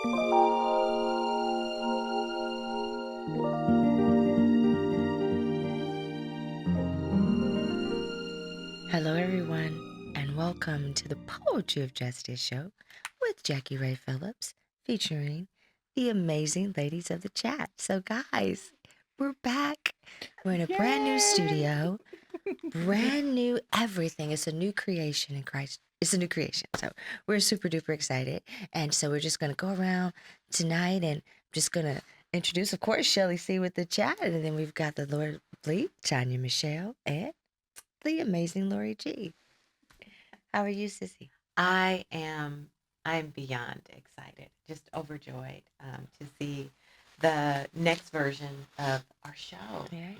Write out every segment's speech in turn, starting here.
Hello, everyone, and welcome to the Poetry of Justice show with JackieRay Phillips, featuring the amazing ladies of the chat. So, guys, we're back. We're in a brand new studio, brand new everything. It's a new creation in Christ. It's a new creation. So, we're super duper excited. And so, we're just going to go around tonight and just going to introduce, of course, Sheli C with the chat. And then we've got the Lord Bleep, Tanya Michelle, and the amazing Lori G. How are you, Sissy? I'm beyond excited, just overjoyed to see the next version of our show. Yeah.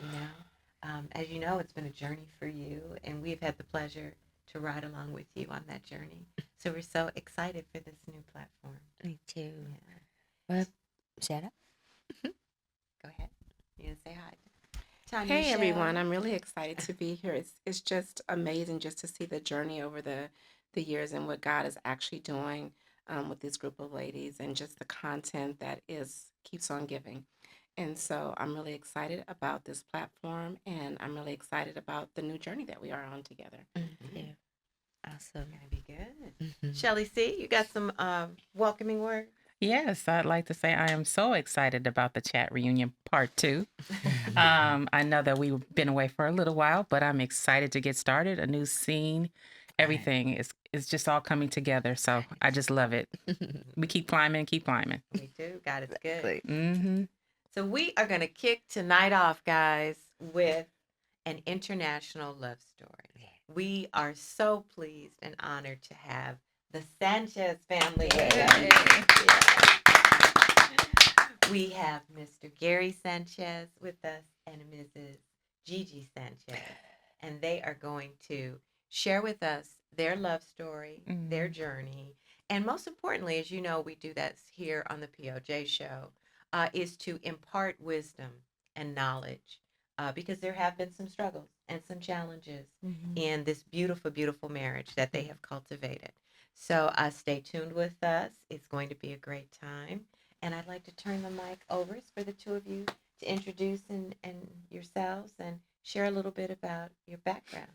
As you know, it's been a journey for you, and we've had the pleasure to ride along with you on that journey. So we're so excited for this new platform. Me too. Yeah. Well, shut up. Go ahead. You gonna say hi? Tanya Hey Michelle. everyone, I'm really excited to be here. It's just amazing just to see the journey over the years and what God is actually doing with this group of ladies and just the content that is keeps on giving. And so I'm really excited about this platform and I'm really excited about the new journey that we are on together. Yeah. Awesome. Gonna be good. Sheli C, you got some welcoming words? Yes, I'd like to say I am so excited about the chat reunion part 2. I know that we've been away for a little while, but I'm excited to get started. A new scene, everything is just all coming together. So I just love it. We keep climbing, keep climbing. Me too. God is good. Mm-hmm. So we are going to kick tonight off, guys, with an international love story. Yeah. We are so pleased and honored to have the Sanchez family. Yay. We have Mr. Gary Sanchez with us and Mrs. GiGi Sanchez. And they are going to share with us their love story, their journey. And most importantly, as you know, we do that here on the POJ Show, is to impart wisdom and knowledge because there have been some struggles and some challenges in this beautiful, beautiful marriage that they have cultivated. So stay tuned with us. It's going to be a great time. And I'd like to turn the mic over for the two of you to introduce and yourselves and share a little bit about your background.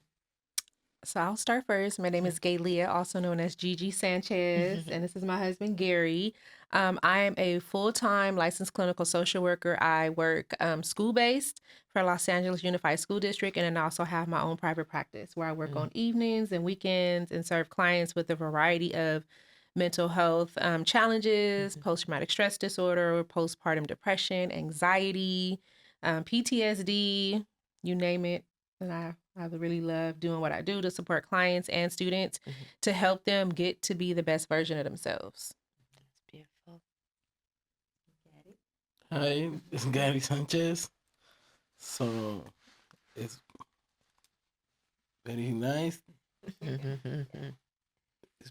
So I'll start first. My name is Gaylia, also known as GiGi Sanchez, and this is my husband, Gary. I am a full-time licensed clinical social worker. I work school-based for Los Angeles Unified School District, and then I also have my own private practice where I work on evenings and weekends and serve clients with a variety of mental health challenges, post-traumatic stress disorder, postpartum depression, anxiety, PTSD, you name it. And I would really love doing what I do to support clients and students to help them get to be the best version of themselves. That's beautiful. Gary? Hi, it's Gary Sanchez. So it's very nice. It's And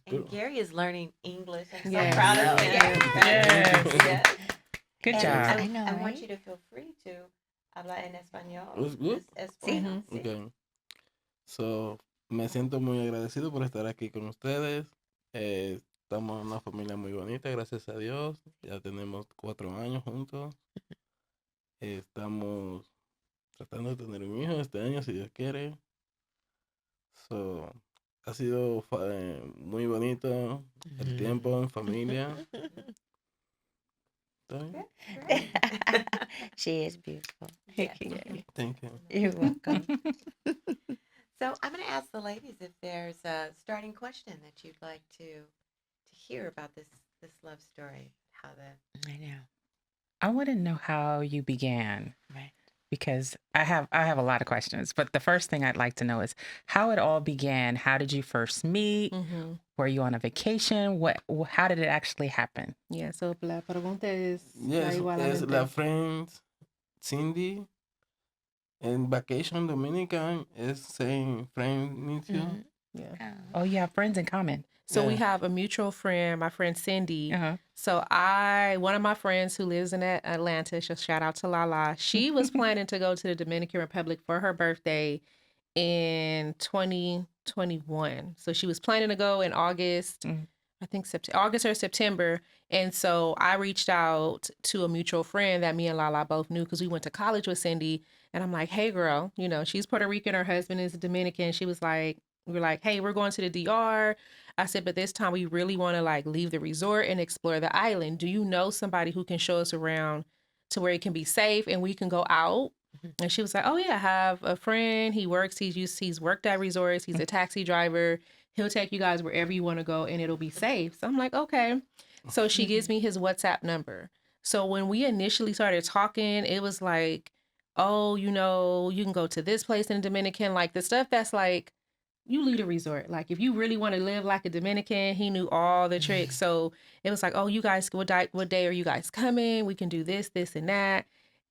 beautiful. Gary is learning English. I'm so Yes. proud of him. Yes. Yes. Good And job. I know, I want right? you to feel free to hablar en español. It's good. Es bueno, sí. Okay. So me siento muy agradecido por estar aquí con ustedes. Estamos en una familia muy bonita, gracias a Dios. Ya tenemos 4 años juntos. Estamos tratando de tener un hijo este año, si Dios quiere. So, ha sido muy bonito el tiempo en familia. ¿Está bien? She is beautiful. Thank you. You're welcome. So I'm going to ask the ladies if there's a starting question that you'd like to hear about this love story. How the I know. I want to know how you began. Right. Because I have a lot of questions, but the first thing I'd like to know is how it all began. How did you first meet? Were you on a vacation? How did it actually happen? Yeah, so la pregunta es Yes, igual a es mente. la friend Cindy in vacation Dominican is saying friend meet you. Yeah. Oh, you have friends in common. So we Yeah. have a mutual friend, my friend Cindy. Uh-huh. So one of my friends who lives in Atlanta, she'll shout out to Lala. She was planning to go to the Dominican Republic for her birthday in 2021. So she was planning to go in August. I think August or September. And so I reached out to a mutual friend that me and Lala both knew because we went to college with Cindy. And I'm like, hey, girl, you know, she's Puerto Rican. Her husband is Dominican. She was like, we're like, hey, we're going to the DR. I said, but this time we really want to like leave the resort and explore the island. Do you know somebody who can show us around to where it can be safe and we can go out? And she was like, oh, yeah, I have a friend. He's worked at resorts. He's a taxi driver. He'll take you guys wherever you want to go and it'll be safe. So I'm like, okay. So she gives me his WhatsApp number. So when we initially started talking, it was like, oh, you know, you can go to this place in Dominican, like the stuff that's like, you lead a resort. Like if you really want to live like a Dominican, he knew all the tricks. So it was like, oh, you guys, what day are you guys coming? We can do this, this, and that.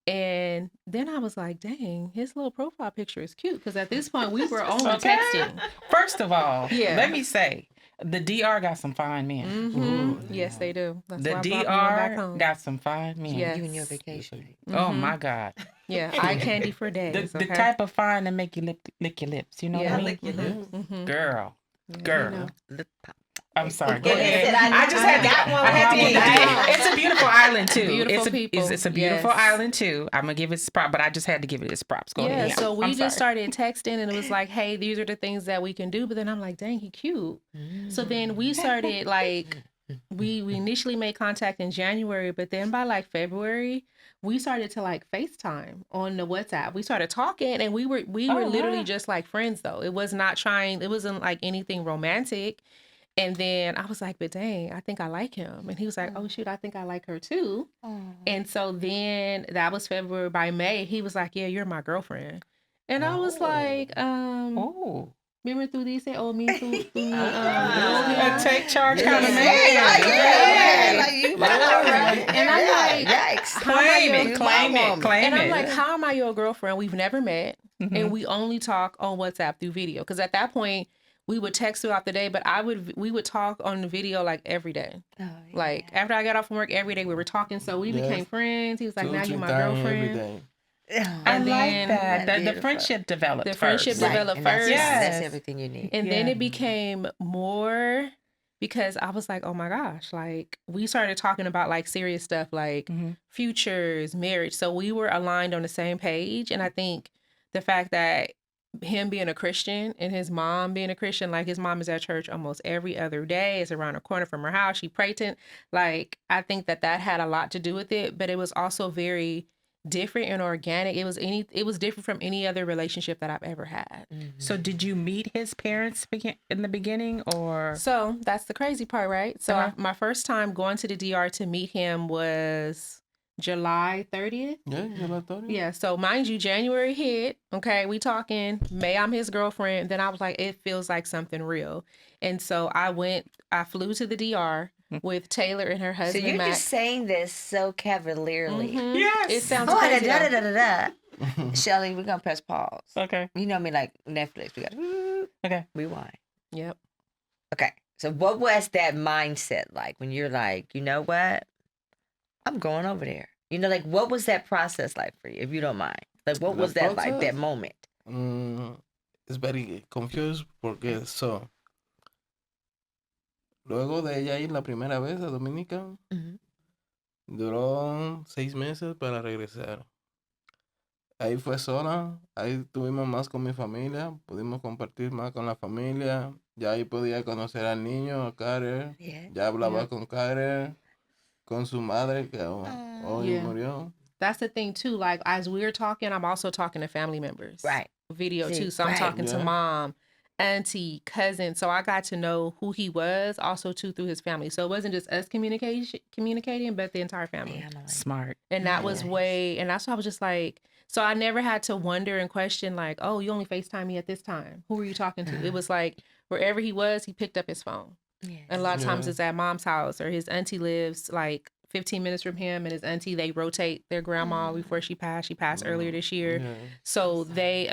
And then I was like, dang, his little profile picture is cute. Because at this point, we were only texting. First of all, Yeah. let me say, the DR got some fine men. Mm-hmm. Yes, they do. That's The why I brought me one back DR home. got some fine men. Yes. You and your vacation. Oh my God. Yeah, eye candy for days. The type of fine that make you lick your lips. You know what I mean? Lick your lips. Girl. Yeah, Girl. you know. Lip pop. I'm sorry. Go Yeah, ahead. said I just had that one. I had to with give me. it. It's a beautiful island too. Beautiful people. It's a beautiful Yes. island too. I'm gonna give it its props, but I just had to give it its props. Go ahead. So we I'm just sorry. started texting and it was like, hey, these are the things that we can do. But then I'm like, dang, he cute. So then we started like, we initially made contact in January, but then by like February, we started to like FaceTime on the WhatsApp. We started talking and we were literally just like friends though. It wasn't like anything romantic. And then I was like, but dang, I think I like him. And he was like, oh shoot, I think I like her too. And so then that was February. By May, he was like, yeah, you're my girlfriend. And I was like, Oh. remember through these say, oh, me through Take charge kind of Yeah, man. like you. And I'm like, yikes. how am I your- Claim it. and I'm like, how am I your girlfriend? We've never met. And we only talk on WhatsApp through video. Because at that point, we would text throughout the day, but we would talk on the video like every day. Oh, yeah. Like after I got off from work every day, we were talking. So we became friends. He was like, now you're my girlfriend. I And like then- that. The friendship developed. The friendship first. developed and that's, first. that's Yes. everything you need. And then Yeah. it became more because I was like, oh my gosh, like we started talking about like serious stuff like futures, marriage. So we were aligned on the same page. And I think the fact that him being a Christian and his mom being a Christian, like his mom is at church almost every other day. It's around the corner from her house. She prays. Like, I think that had a lot to do with it, but it was also very different and organic. It was different from any other relationship that I've ever had. So did you meet his parents in the beginning or? So that's the crazy part, right? So my first time going to the DR to meet him was July 30th. Yeah, July 30th. Yeah, so mind you, January hit. Okay, we talking. May I'm his girlfriend. Then I was like, it feels like something real. And so I flew to the DR with Taylor and her So husband, you're Matt. just saying this so cavalierly. Yes. It sounds Oh, crazy. da, da, though. da, da, da. Shelly, we're going to press pause. Okay. You know me like Netflix. We got to Okay. rewind. Yep. Okay. So what was that mindset like when you're like, you know what? I'm going over there. You know, like what was that process like for you, if you don't mind? Like what The was that like, process? that moment? It's very confused porque luego de ella ir la primera vez a Dominica, duró 6 meses para regresar. Ahí fue sola, ahí tuvimos más con mi familia, pudimos compartir más con la familia, ya ahí podía conocer al niño, a Karen, Yeah. ya hablaba con Karen, con su madre que hoy Yeah. murió. That's the thing too. Like as we're talking, I'm also talking to family members. Right. Video See, too. So I'm right. talking to Yeah. mom, auntie, cousin. So I got to know who he was also too through his family. So it wasn't just us communicating, but the entire family. Yeah, I'm like, Smart. And that was Nice. and that's why I was just like, so I never had to wonder and question like, oh, you only FaceTime me at this time. Who were you talking to? It was like wherever he was, he picked up his phone. yes. And a lot of times Yeah. it's at mom's house or his auntie lives like 15 minutes from him and his auntie, they rotate their grandma before she passed. She passed earlier this year. Yeah. So they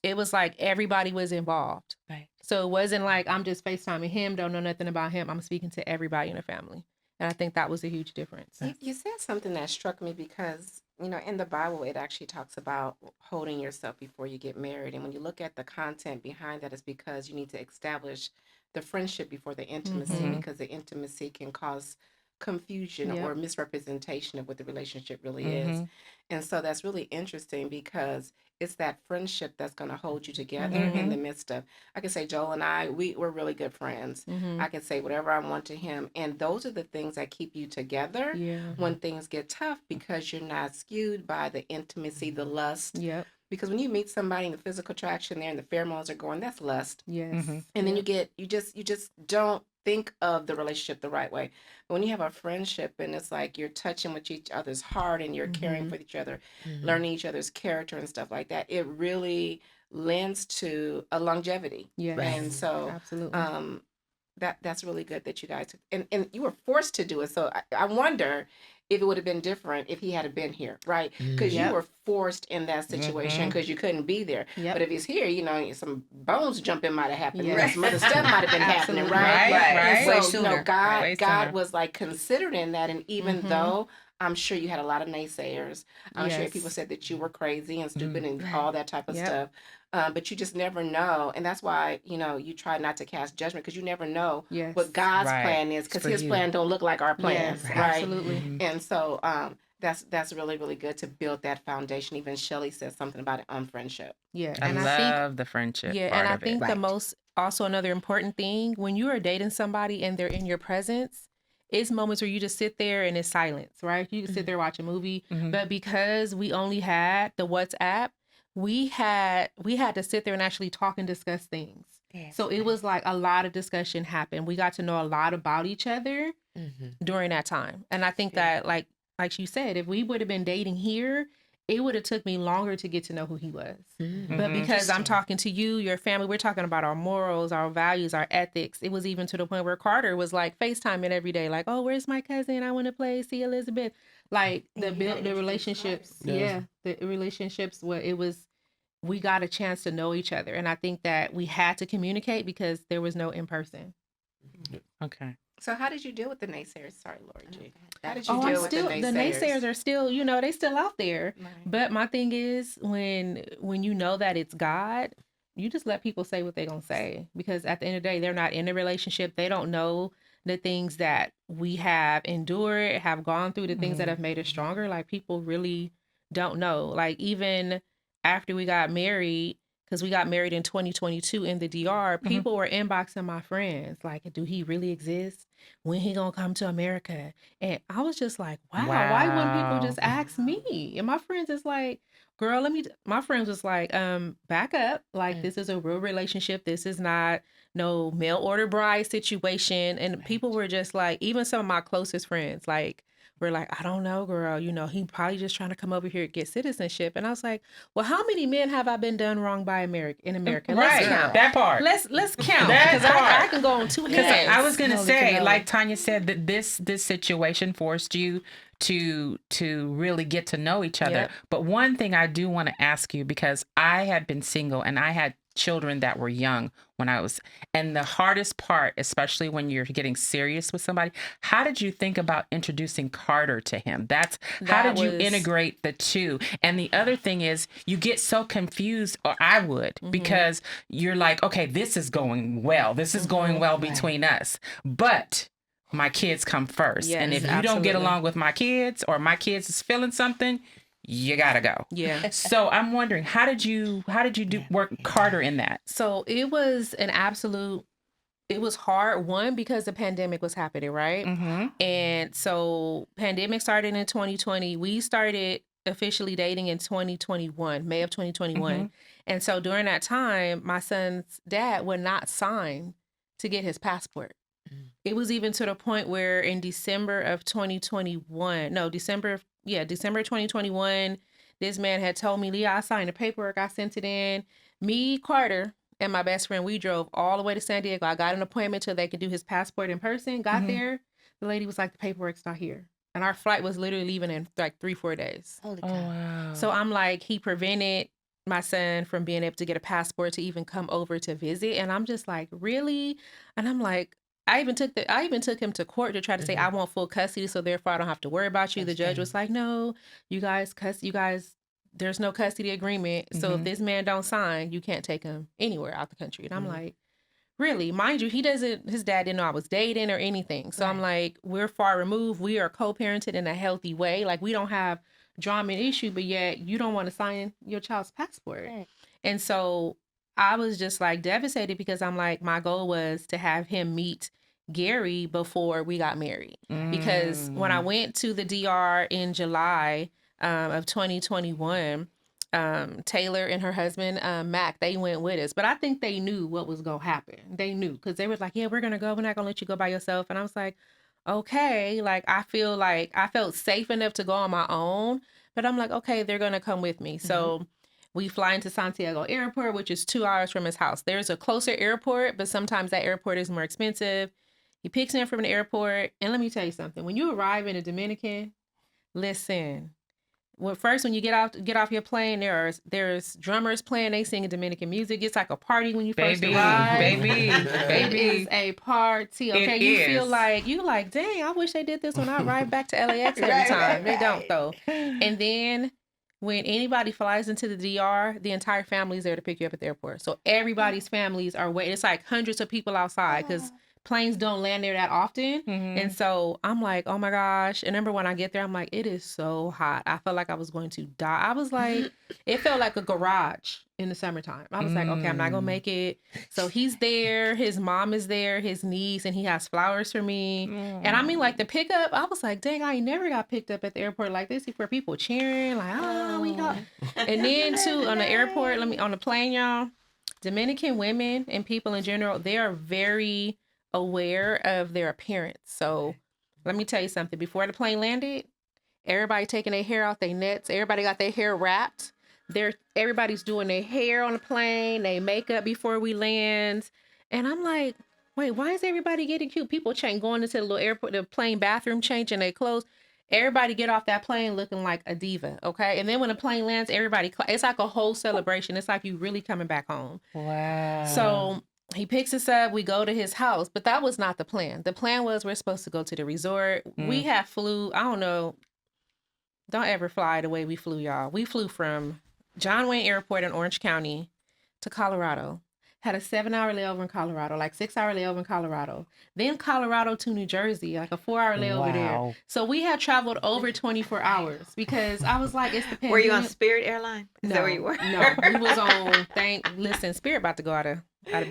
it was like everybody was involved. Right. So it wasn't like I'm just FaceTiming him, don't know nothing about him. I'm speaking to everybody in the family. And I think that was a huge difference. You said something that struck me because you know, in the Bible, it actually talks about holding yourself before you get married. And when you look at the content behind that, it's because you need to establish the friendship before the intimacy, Mhm. because the intimacy can cause confusion Yep. or misrepresentation of what the relationship really is. Mhm. And so that's really interesting because it's that friendship that's going to hold you together in the Mhm. midst of, I can say Joel and I, we're really good friends. Mm-hmm. I can say whatever I want to him. And those are the things that keep you together Yeah. when things get tough, because you're not skewed by the intimacy, the lust. Yep. Because when you meet somebody and the physical attraction there and the pheromones are going, that's lust. Yes. Mhm. And then you just don't think of the relationship the right way. But when you have a friendship and it's like you're touching with each other's heart and you're caring for each other, learning each other's character and stuff like that, it really lends to a longevity. Yes. And so Absolutely. that's really good that you guys and you were forced to do it. So I wonder if it would have been different if he had been here, right? Because you Yep. were forced in that situation because you couldn't be there. Yep. But if he's here, you know, some bones jumping might have happened. You know, Yes. some other stuff might have been happening, Absolutely. right? Right, And right. so, you know, Way God sooner. was like considered in that. And even though I'm sure you had a lot of naysayers, I'm sure people Yes. said that you were crazy and stupid and Right. all that type of Yep. stuff. But you just never know. And that's why, you know, you try not to cast judgment, because you never know Yes. what God's Right. plan is, It's because for his you. plan don't look like our plans, Yes. right? Absolutely. Mhm. And so that's really, really good to build that foundation. Even Shelley said something about it on friendship. Yeah. I And I think love the friendship yeah, part and I of it. think the Right. most also another important thing when you are dating somebody and they're in your presence, it's moments where you just sit there and it's silence, right? You can sit there watch a movie, Mhm. but because we only had the WhatsApp, we had to sit there and actually talk and discuss things. Yes, So it was like a lot of discussion happened. We got to know a lot about each other during that time. And I think that like you said, if we would have been dating here, it would have took me longer to get to know who he was. But because I'm talking to you, your family, we're talking about our morals, our values, our ethics. It was even to the point where Carter was like FaceTiming every day, like, "Oh, where's my cousin? I want to play. See Elizabeth." Like And you had the introduced relationships. Carter. Yes. Yeah, the relationships where it was we got a chance to know each other, and I think that we had to communicate because there was no in person. Okay. So how did you deal with the naysayers? Sorry, Lori G. How did you Oh, I'm deal with still the the naysayers are still, you know, they still out there. Right. But my thing is when you know that it's God, you just let people say what they're gonna say. Because at the end of the day, they're not in a relationship. They don't know the things that we have endured, have gone through, the things that have made us stronger. Like people really don't know. Like even after we got married, because we got married in 2022 in the DR, people were inboxing my friends like, do he really exist? When he gonna come to America? And I was just like, wow, why wouldn't people Wow. just ask me? And my friends is like, girl, my friends was like, back up. Like, this is a real relationship. This is not no mail order bride situation. And people were just like, even some of my closest friends, like, were like, I don't know, girl, you know, he probably just trying to come over here and get citizenship. And I was like, well, how many men have I been done wrong by in America? Let's Right. count. That part. Let's count. That Because I part. can go on two Because hands. I was gonna Holy say, cannoli. like Tanya said, that this situation forced you to really get to know each other. Yep. But one thing I do want to ask you, because I had been single and I had children that were young when I was, and the hardest part, especially when you're getting serious with somebody, how did you think about introducing Carter to him? How That did you was- integrate the two? And the other thing is, you get so confused, or I would, because you're like, okay, this is going well. This is going well between us. But my kids come first. And if Yes, you don't get absolutely. along with my kids, or my kids is feeling something, you gotta go. Yeah. So I'm wondering, how did you work Carter in that? So it was it was hard, one, because the pandemic was happening, right? Mm-hmm. And so pandemic started in 2020. We started officially dating in 2021, May of 2021. And so during that time, my son's dad would not sign to get his passport. It was even to the point where in December 2021, this man had told me, Leah, I signed the paperwork, I sent it in. Me, Carter, and my best friend, we drove all the way to San Diego. I got an appointment till they could do his passport in person. Got there, the lady was like, the paperwork's not here. And our flight was literally leaving in like 3-4 days. Holy Oh cow. wow. So I'm like, he prevented my son from being able to get a passport to even come over to visit. And I'm just like, really? And I'm like, I even took him to court to try to say I want full custody, so therefore I don't have to worry about you. The judge was like, no, you guys, there's no custody agreement. So if this man don't sign, you can't take him anywhere out the country. And I'm like, really? Mind you, his dad didn't know I was dating or anything. So I'm like, we're far removed. We are co-parented in a healthy way. Like, we don't have drama and issue, but yet you don't want to sign your child's passport. Right. And so I was just like devastated because I'm like, my goal was to have him meet Gary before we got married. Because when I went to the DR in July of 2021, Taylor and her husband, Mac, they went with us. But I think they knew what was going to happen. They knew because they were like, yeah, we're going to go. We're not going to let you go by yourself. And I was like, okay. Like, I felt safe enough to go on my own. But I'm like, okay, they're going to come with me. So we fly into Santiago Airport, which is 2 hours from his house. There's a closer airport, but sometimes that airport is more expensive. He picks him from the airport. And let me tell you something. When you arrive in a Dominican, listen. Well, first, when you get off your plane, there's drummers playing. They singing Dominican music. It's like a party when you first arrive. Baby. It is a party. Okay, you feel like dang, I wish they did this when I arrive back to LAX every time. They don't though. And then when anybody flies into the DR, the entire family is there to pick you up at the airport. So everybody's families are waiting. It's like hundreds of people outside because planes don't land there that often. And so I'm like, oh my gosh. And remember when I get there, I'm like, it is so hot. I felt like I was going to die. I was like, it felt like a garage in the summertime. I was like, okay, I'm not going to make it. So he's there. His mom is there, his niece, and he has flowers for me. And I mean, like the pickup, I was like, dang, I ain't never got picked up at the airport like this for people cheering. Like, oh, we got. And then too, on the airport, on the plane, y'all, Dominican women and people in general, they are very aware of their appearance. So let me tell you something. Before the plane landed, everybody taking their hair out their nets. Everybody got their hair wrapped. Everybody's doing their hair on the plane, they makeup before we land. And I'm like, wait, why is everybody getting cute? People going into the little airport, the plane bathroom, changing their clothes. Everybody get off that plane looking like a diva, okay? And then when the plane lands, it's like a whole celebration. It's like you really coming back home. Wow. So he picks us up. We go to his house, but that was not the plan. The plan was we're supposed to go to the resort. We flew, I don't know. Don't ever fly the way we flew, y'all. We flew from John Wayne Airport in Orange County to Colorado. Had a 7-hour layover in Colorado, like 6-hour layover in Colorado. Then Colorado to New Jersey, like a 4-hour layover there. So we had traveled over 24 hours because I was like, it's the pandemic. Were you on Spirit Airline? Is that where you were? No, we was on, listen, Spirit about to go out of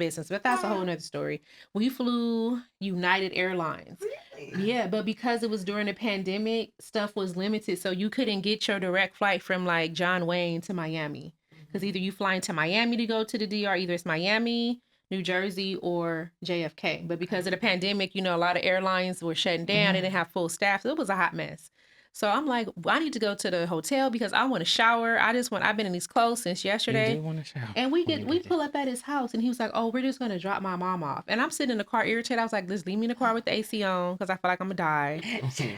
business, but that's a whole nother story. We flew United Airlines. Really? Yeah, but because it was during the pandemic, stuff was limited. So you couldn't get your direct flight from like John Wayne to Miami. Because either you fly into Miami to go to the DR, either it's Miami, New Jersey, or JFK. But because of the pandemic, a lot of airlines were shutting down. They didn't have full staff. So it was a hot mess. So I'm like, I need to go to the hotel because I want to shower. I've been in these clothes since yesterday. You do want to shower. And we pull up at his house and he was like, oh, we're just going to drop my mom off. And I'm sitting in the car irritated. I was like, just leave me in the car with the AC on because I feel like I'm going to die.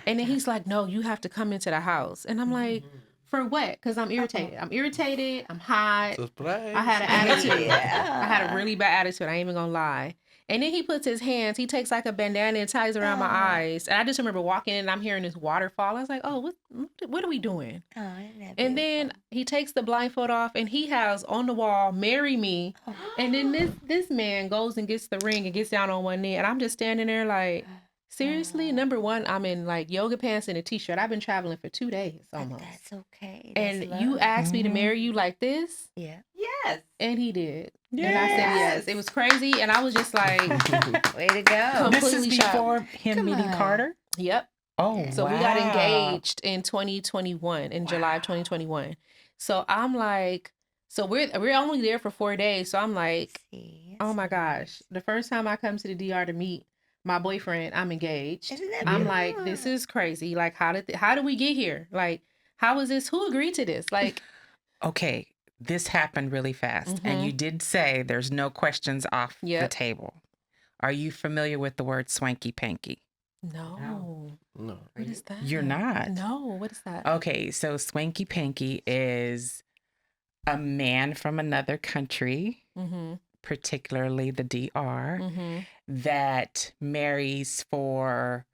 And then he's like, no, you have to come into the house. And I'm like, for what? Because I'm irritated. I'm hot. Surprise. I had an attitude. I had a really bad attitude. I ain't even going to lie. And then he takes like a bandana and ties around my eyes. And I just remember walking in and I'm hearing this waterfall. I was like, oh, what are we doing? And then he takes the blindfold off and he has on the wall, marry me. And then this man goes and gets the ring and gets down on one knee. And I'm just standing there like, seriously? Number one, I'm in like yoga pants and a t-shirt. I've been traveling for 2 days almost. That's okay. And you asked me to marry you like this? Yeah. Yes. And he did. Yes. And I said yes. It was crazy. And I was just like, way to go. This is before him meeting Carter? Yep. Oh, so we got engaged in 2021, in July of 2021. So I'm like, so we're only there for 4 days. So I'm like, oh my gosh. The first time I come to the DR to meet my boyfriend, I'm engaged. I'm like, this is crazy. Like, how did we get here? Like, how is this? Who agreed to this? Like, okay, this happened really fast. And you did say there's no questions off the table. Are you familiar with the word swanky panky? No. What is that? You're not? No. What is that? Okay, so swanky panky is a man from another country particularly the DR, Mm-hmm. that marries for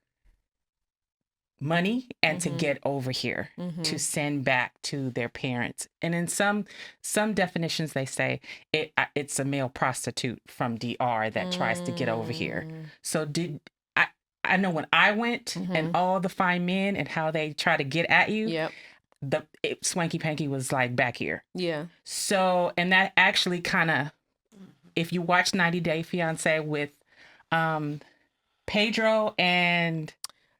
money and to Mhm. get over here Mm-hmm. to send back to their parents. And in some definitions, they say it's a male prostitute from DR that tries to get over here. So I know when I went and all the fine men and how they try to get at you, Yep. Swanky Panky was like back here. Yeah. So, and that actually kind of, if you watch 90 Day Fiancé with Pedro and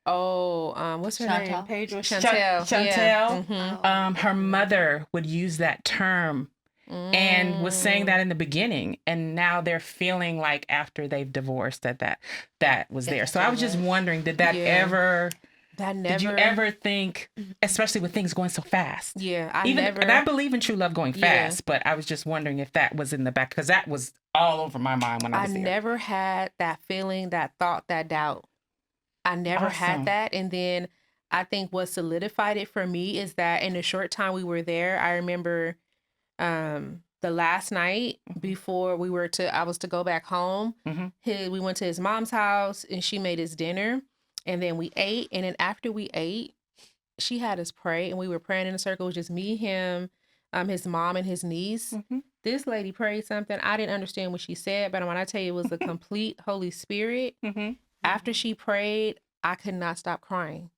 what's her Chantal? name? Pedro Chantel. Chantel, Yeah. Mm-hmm. her mother would use that term and was saying that in the beginning, and now they're feeling like after they've divorced that was there. So I was just wondering, did that ever? Did you ever think, especially with things going so fast? Yeah, And I believe in true love going fast, but I was just wondering if that was in the back, because that was all over my mind when I was there. I never had that feeling, that thought, that doubt. I never had that. And then I think what solidified it for me is that in the short time we were there, I remember the last night before I was to go back home, we went to his mom's house and she made us dinner, and then we ate. And then after we ate, she had us pray, and we were praying in a circle, just me, him, his mom, and his niece. This lady prayed something. I didn't understand what she said, but when I tell you it was the complete Holy Spirit, after she prayed, I could not stop crying.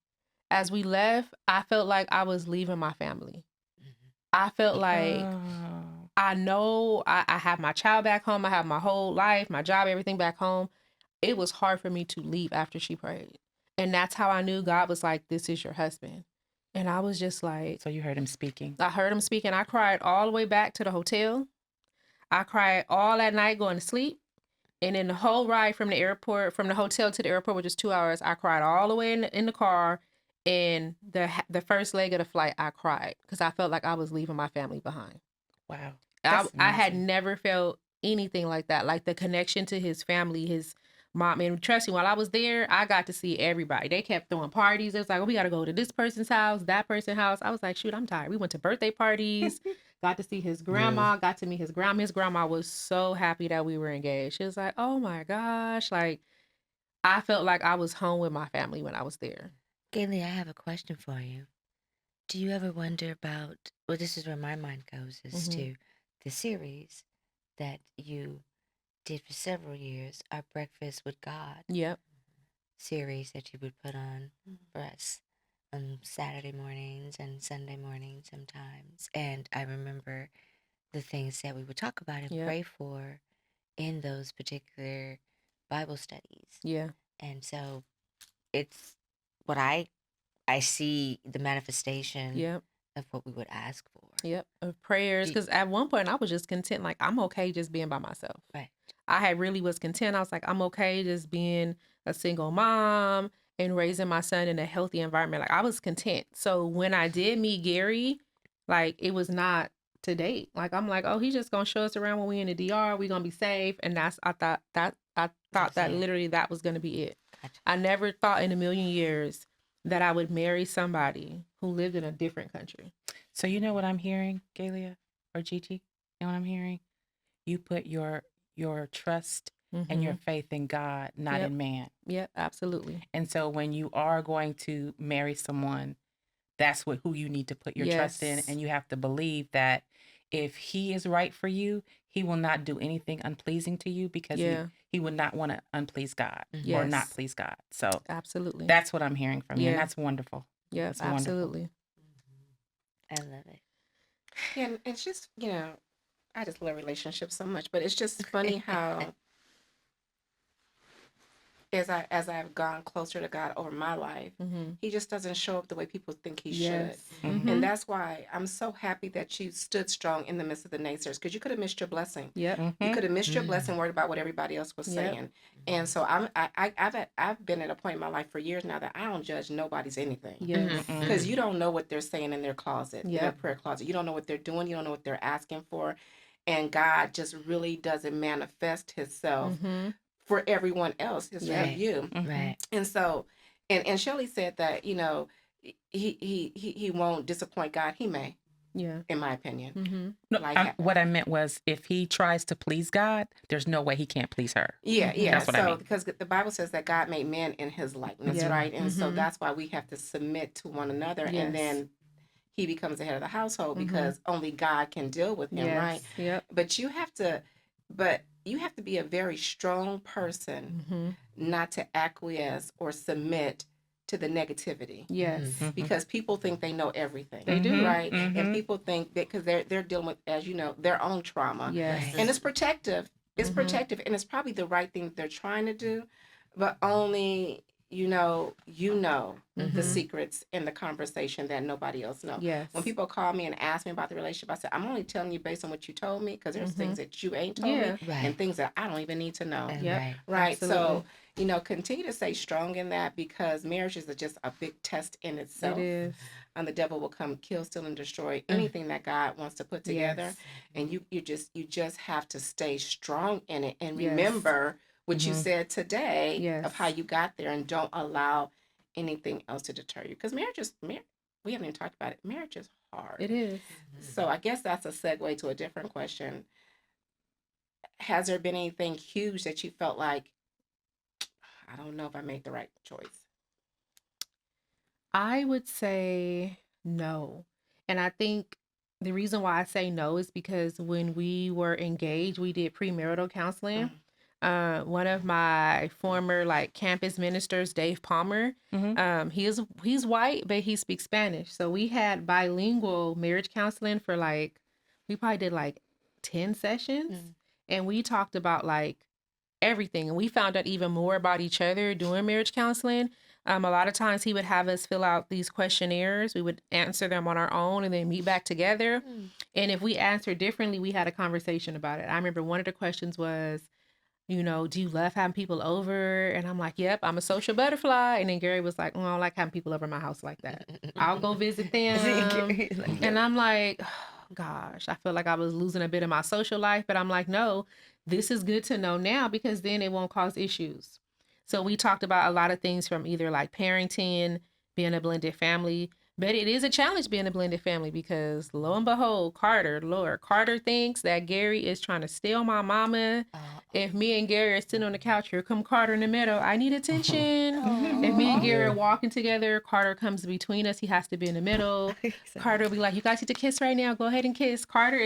As we left, I felt like I was leaving my family. I felt like, I know I have my child back home. I have my whole life, my job, everything back home. It was hard for me to leave after she prayed. And that's how I knew God was like, this is your husband. And I was just like... So you heard him speaking? I heard him speaking. I cried all the way back to the hotel. I cried all that night going to sleep. And then the whole ride from the hotel to the airport, which is 2 hours, I cried all the way in the car. And the first leg of the flight, I cried because I felt like I was leaving my family behind. Wow. I had never felt anything like that. Like the connection to his family, his mom. And trust me, while I was there, I got to see everybody. They kept throwing parties. It was like, oh, we got to go to this person's house, that person's house. I was like, shoot, I'm tired. We went to birthday parties, got to see his grandma, got to meet his grandma. His grandma was so happy that we were engaged. She was like, oh my gosh. Like, I felt like I was home with my family when I was there. Gailey, I have a question for you. Do you ever wonder about, well, this is where my mind goes, is to the series that you did for several years, Our Breakfast with God. Yep. Series that you would put on for us on Saturday mornings and Sunday mornings sometimes. And I remember the things that we would talk about and pray for in those particular Bible studies. Yeah. And so it's what I see the manifestation of what we would ask for. Yep. Of prayers. Because at one point I was just content, like, I'm okay just being by myself. Right. I really was content. I was like, I'm okay just being a single mom and raising my son in a healthy environment. Like, I was content. So when I did meet Gary, like, it was not to date. Like, I'm like, oh, he's just gonna show us around when we in the DR. We're gonna be safe. And I thought that literally that was gonna be it. Gotcha. I never thought in a million years that I would marry somebody who lived in a different country. So you know what I'm hearing, Galia or Gigi? You know what I'm hearing? You put your trust and your faith in God, not in man. Yep, absolutely. And so when you are going to marry someone, that's who you need to put your trust in. And you have to believe that if he is right for you, he will not do anything unpleasing to you, because he would not want to unplease God or not please God. So absolutely, that's what I'm hearing from you. And that's wonderful. Yeah, absolutely. I love it. Yeah, and it's just, I just love relationships so much, but it's just funny how as I've gone closer to God over my life, he just doesn't show up the way people think he should. And that's why I'm so happy that you stood strong in the midst of the naysayers, because you could have missed your blessing. You could have missed your blessing, worried about what everybody else was saying. And so I've been at a point in my life for years now that I don't judge nobody's anything. Because you don't know what they're saying in their closet, in their prayer closet. You don't know what they're doing. You don't know what they're asking for. And God just really doesn't manifest himself for everyone else, just for you. Right. And so, and Sheli said that, he won't disappoint God. He may. Yeah. in my opinion. Mm-hmm. No, Like, what I meant was if he tries to please God, there's no way he can't please her. yeah, yeah. That's what I So mean. because the Bible says that God made man in his likeness, Yeah. right? And so Mhm. that's why we have to submit to one another. Yes. And then he becomes the head of the household Mhm. because only God can deal with him, right? Yep. But you have to be a very strong person Mm-hmm. not to acquiesce or submit to the negativity. Yes. Mhm. Because people think they know everything. They do. Right? Mhm. And people think that because they're dealing with, as you know, their own trauma. Yes. And it's protective. It's Mhm. protective, and it's probably the right thing that they're trying to do, but only you know the Mhm. secrets in the conversation that nobody else knows. Yes. When people call me and ask me about the relationship, I say, I'm only telling you based on what you told me, because there's Mhm. things that you ain't told Yeah. me Right. and things that I don't even need to know. Yep. Right. Right. Absolutely. So, continue to stay strong in that, because marriage is just a big test in itself. It is. And the devil will come kill, steal, and destroy anything that God wants to put together. Yes. And you just have to stay strong in it and Yes. remember what you Mhm. said today Yes. of how you got there, and don't allow anything else to deter you. Because we haven't even talked about it. Marriage is hard. It is. So I guess that's a segue to a different question. Has there been anything huge that you felt like, I don't know if I made the right choice? I would say no. And I think the reason why I say no is because when we were engaged, we did premarital counseling. One of my former campus ministers, Dave Palmer, Mhm. he's white, but he speaks Spanish. So we had bilingual marriage counseling for we probably did 10 sessions, and we talked about everything. And we found out even more about each other doing marriage counseling. A lot of times he would have us fill out these questionnaires. We would answer them on our own and then meet back together. And if we answered differently, we had a conversation about it. I remember one of the questions was, do you love having people over? And I'm like, yep, I'm a social butterfly. And then Gary was like, I don't like having people over my house like that. I'll go visit them. And I'm like, oh, gosh, I feel like I was losing a bit of my social life. But I'm like, no, this is good to know now, because then it won't cause issues. So we talked about a lot of things, from either parenting, being a blended family. But it is a challenge being a blended family, because lo and behold, Carter thinks that Gary is trying to steal my mama. If me and Gary are sitting on the couch, here come Carter in the middle. I need attention. If me and Gary are walking together, Carter comes between us. He has to be in the middle. Carter will be like, you guys need to kiss right now. Go ahead and kiss. Carter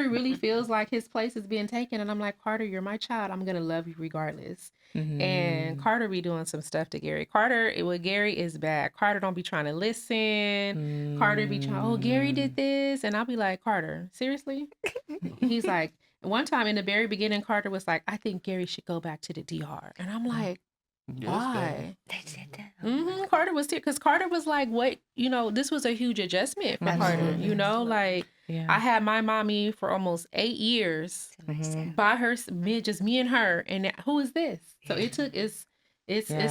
really feels like his place is being taken. And I'm like, Carter, you're my child. I'm going to love you regardless. And Carter be doing some stuff to Gary. What Gary is bad. Carter don't be trying to listen. Carter be trying, oh, Gary did this. And I'll be like, Carter, seriously? He's like, one time in the very beginning, Carter was like, I think Gary should go back to the DR. And I'm like, why? They said that. Carter was here because Carter was like, what, this was a huge adjustment for Carter, Absolutely. Yeah. I had my mommy for almost 8 years by her, just me and her. And who is this? So it's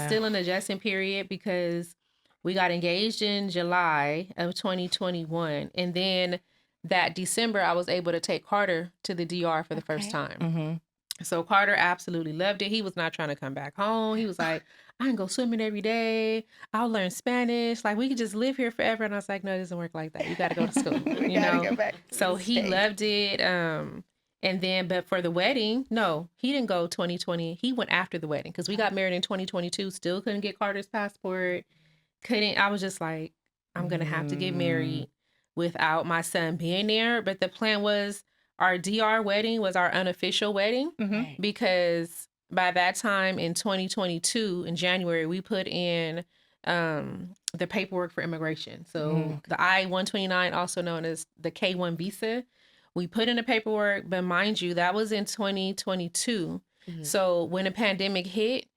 still an adjustment period, because we got engaged in July of 2021. And then that December, I was able to take Carter to the DR for the first time. So Carter absolutely loved it. He was not trying to come back home. He was like, I can go swimming every day. I'll learn Spanish. We could just live here forever. And I was like, no, it doesn't work like that. You got to go to school. Go back to So the he States. loved it. And then, but for the wedding, no, he didn't go 2020. He went after the wedding, because we got married in 2022. Still couldn't get Carter's passport. I was just like, I'm going to have to get married without my son being there. But the plan was, our DR wedding was our unofficial wedding, because by that time in 2022, in January, we put in the paperwork for immigration. So the I-129, also known as the K-1 visa, we put in the paperwork, but mind you, that was in 2022. So when the pandemic hit,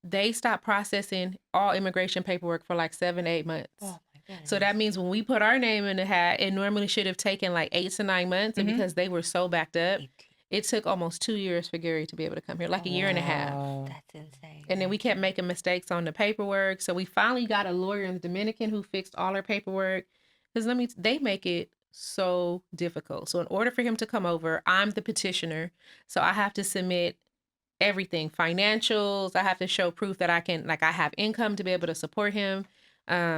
they stopped processing all immigration paperwork for 7 to 8 months. Oh my goodness. So that means when we put our name in the hat, it normally should have taken 8 to 9 months. And because they were so backed up, it took almost 2 years for Gary to be able to come here, a year and a half. That's insane. And then we kept making mistakes on the paperwork. So we finally got a lawyer in the Dominican who fixed all our paperwork. Because they make it so difficult. So in order for him to come over, I'm the petitioner. So I have to submit everything, financials. I have to show proof that I can, I have income to be able to support him.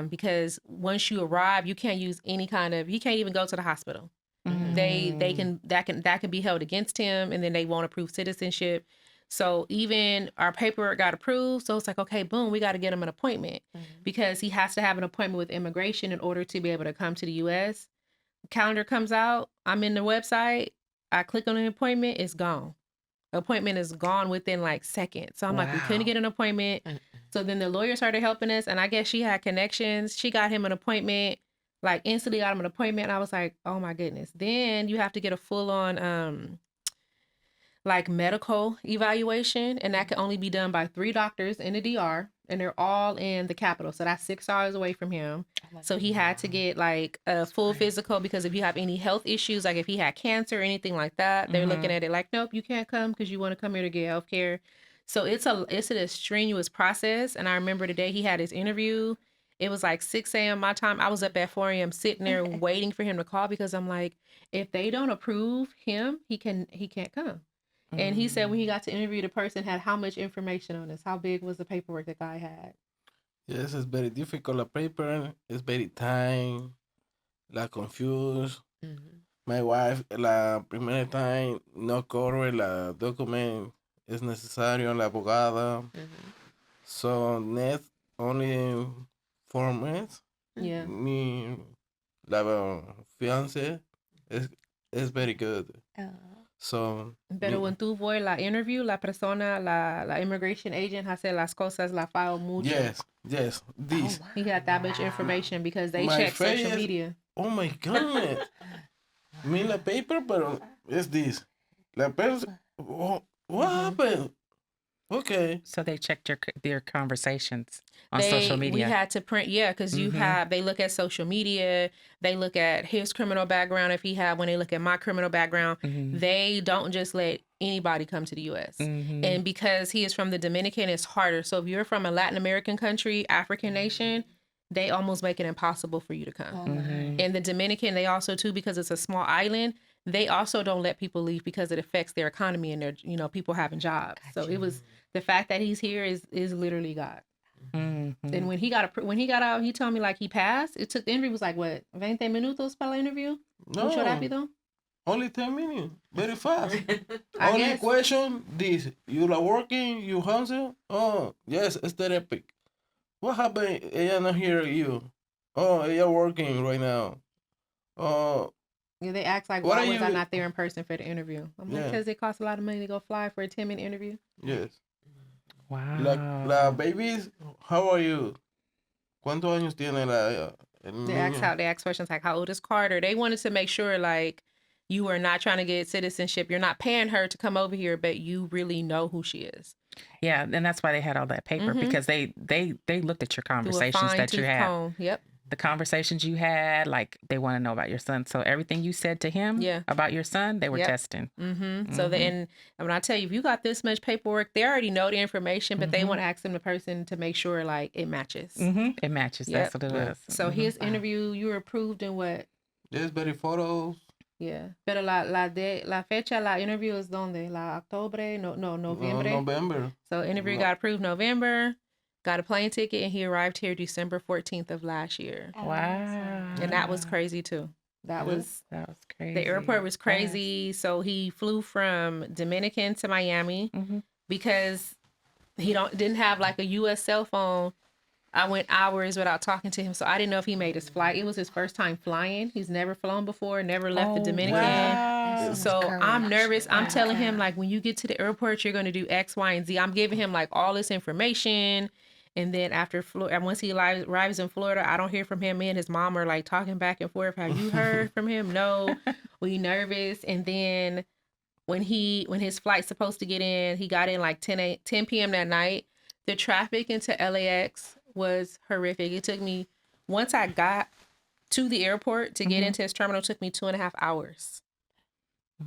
because once you arrive, you can't use any kind of, you can't even go to the hospital. They can that can be held against him, and then they won't approve citizenship. So even our paperwork got approved. So it's like, okay, boom, we got to get him an appointment because he has to have an appointment with immigration in order to be able to come to the U.S. Calendar comes out. I'm in the website. I click on an appointment. It's gone. Appointment is gone within like seconds. So I'm like, we couldn't get an appointment. So then the lawyer started helping us, and I guess she had connections. She got him an appointment, like instantly got him an appointment. And I was like, oh my goodness. Then you have to get a full on like medical evaluation, and that can only be done by 3 doctors in the DR, and they're all in the capital. So that's 6 hours away from him. So he had to get like a full physical, because if you have any health issues, like if he had cancer or anything like that, they're looking at it like, nope, you can't come because you want to come here to get health care. So it's a strenuous process. And I remember the day he had his interview, it was like 6 a.m. my time. I was up at 4 a.m. sitting there waiting for him to call, because I'm like, if they don't approve him, he can't come. And he said when he got to interview, the person had how much information on this? How big was the paperwork the guy had? Yes, it's very difficult. The paper is very time, la confused. My wife, la primera time, no corre la document es necesario, la abogada. So, next, only 4 months. Yeah. Mi, la fiancé es very good. So, Pero when tú voy la interview, la persona, la immigration agent hace las cosas, la file mucho. yes, this. He had that much information because they My check social face- media. Oh my God. Me la paper, pero es this. La person. Oh, what happened? Okay. So they checked their conversations on social media. We had to print, because they look at social media, they look at his criminal background if he had, when they look at my criminal background, they don't just let anybody come to the U.S. And because he is from the Dominican, it's harder. So if you're from a Latin American country, African nation, they almost make it impossible for you to come. And the Dominican, they also too, because it's a small island, they also don't let people leave because it affects their economy and their, people having jobs. So it was, the fact that he's here is literally God. And when he got out, he told me like he passed. It took, the interview was like what, 20 minutos para la interview? Mucho rápido? Only 10 minutes. Very fast. I Only guess. question this. You are working, you answer? Oh, yes, it's therapy. What happened? Ella not hear you. Oh, ella working right now. Oh, Yeah, they asked like, What why are was I you- not there in person for the interview? I'm like, Yeah. because it costs a lot of money to go fly for a 10-minute interview. yes. Wow. La babies, how are you? ¿Cuántos años tiene el They niño? asked questions like, how old is Carter? They wanted to make sure like you are not trying to get citizenship. You're not paying her to come over here, but you really know who she is. Yeah, and that's why they had all that paper, because they looked at your Through a conversations that you fine-tooth had. comb. Yep. The conversations you had, like they want to know about your son. So everything you said to him about your son, they were Yep. testing. So and when I tell you, if you got this much paperwork, they already know the information, but they want to ask them the person to make sure like it matches. It matches. Yep. That's what it is. So his interview, you were approved in what? Yes, very photos. Yeah. Pero la fecha, la interview is donde? La octubre? No, noviembre. November. So interview got approved November, got a plane ticket, and he arrived here December 14th of last year. Wow. And that was crazy too. That was crazy. the airport was crazy. So he flew from Dominican to Miami because he didn't have like a US cell phone. I went hours without talking to him, so I didn't know if he made his flight. It was his first time flying. He's never flown before, never left the Dominican. Wow. So I'm nervous. I'm telling him like, when you get to the airport, you're going to do X, Y, and Z. I'm giving him like all this information. And then once he arrives in Florida, I don't hear from him. Me and his mom are like talking back and forth. Have you heard from him? No. We nervous. And then when his flight's supposed to get in, he got in like 10 p.m. that night. The traffic into LAX was horrific. It took me, once I got to the airport to get into his terminal, it took me 2.5 hours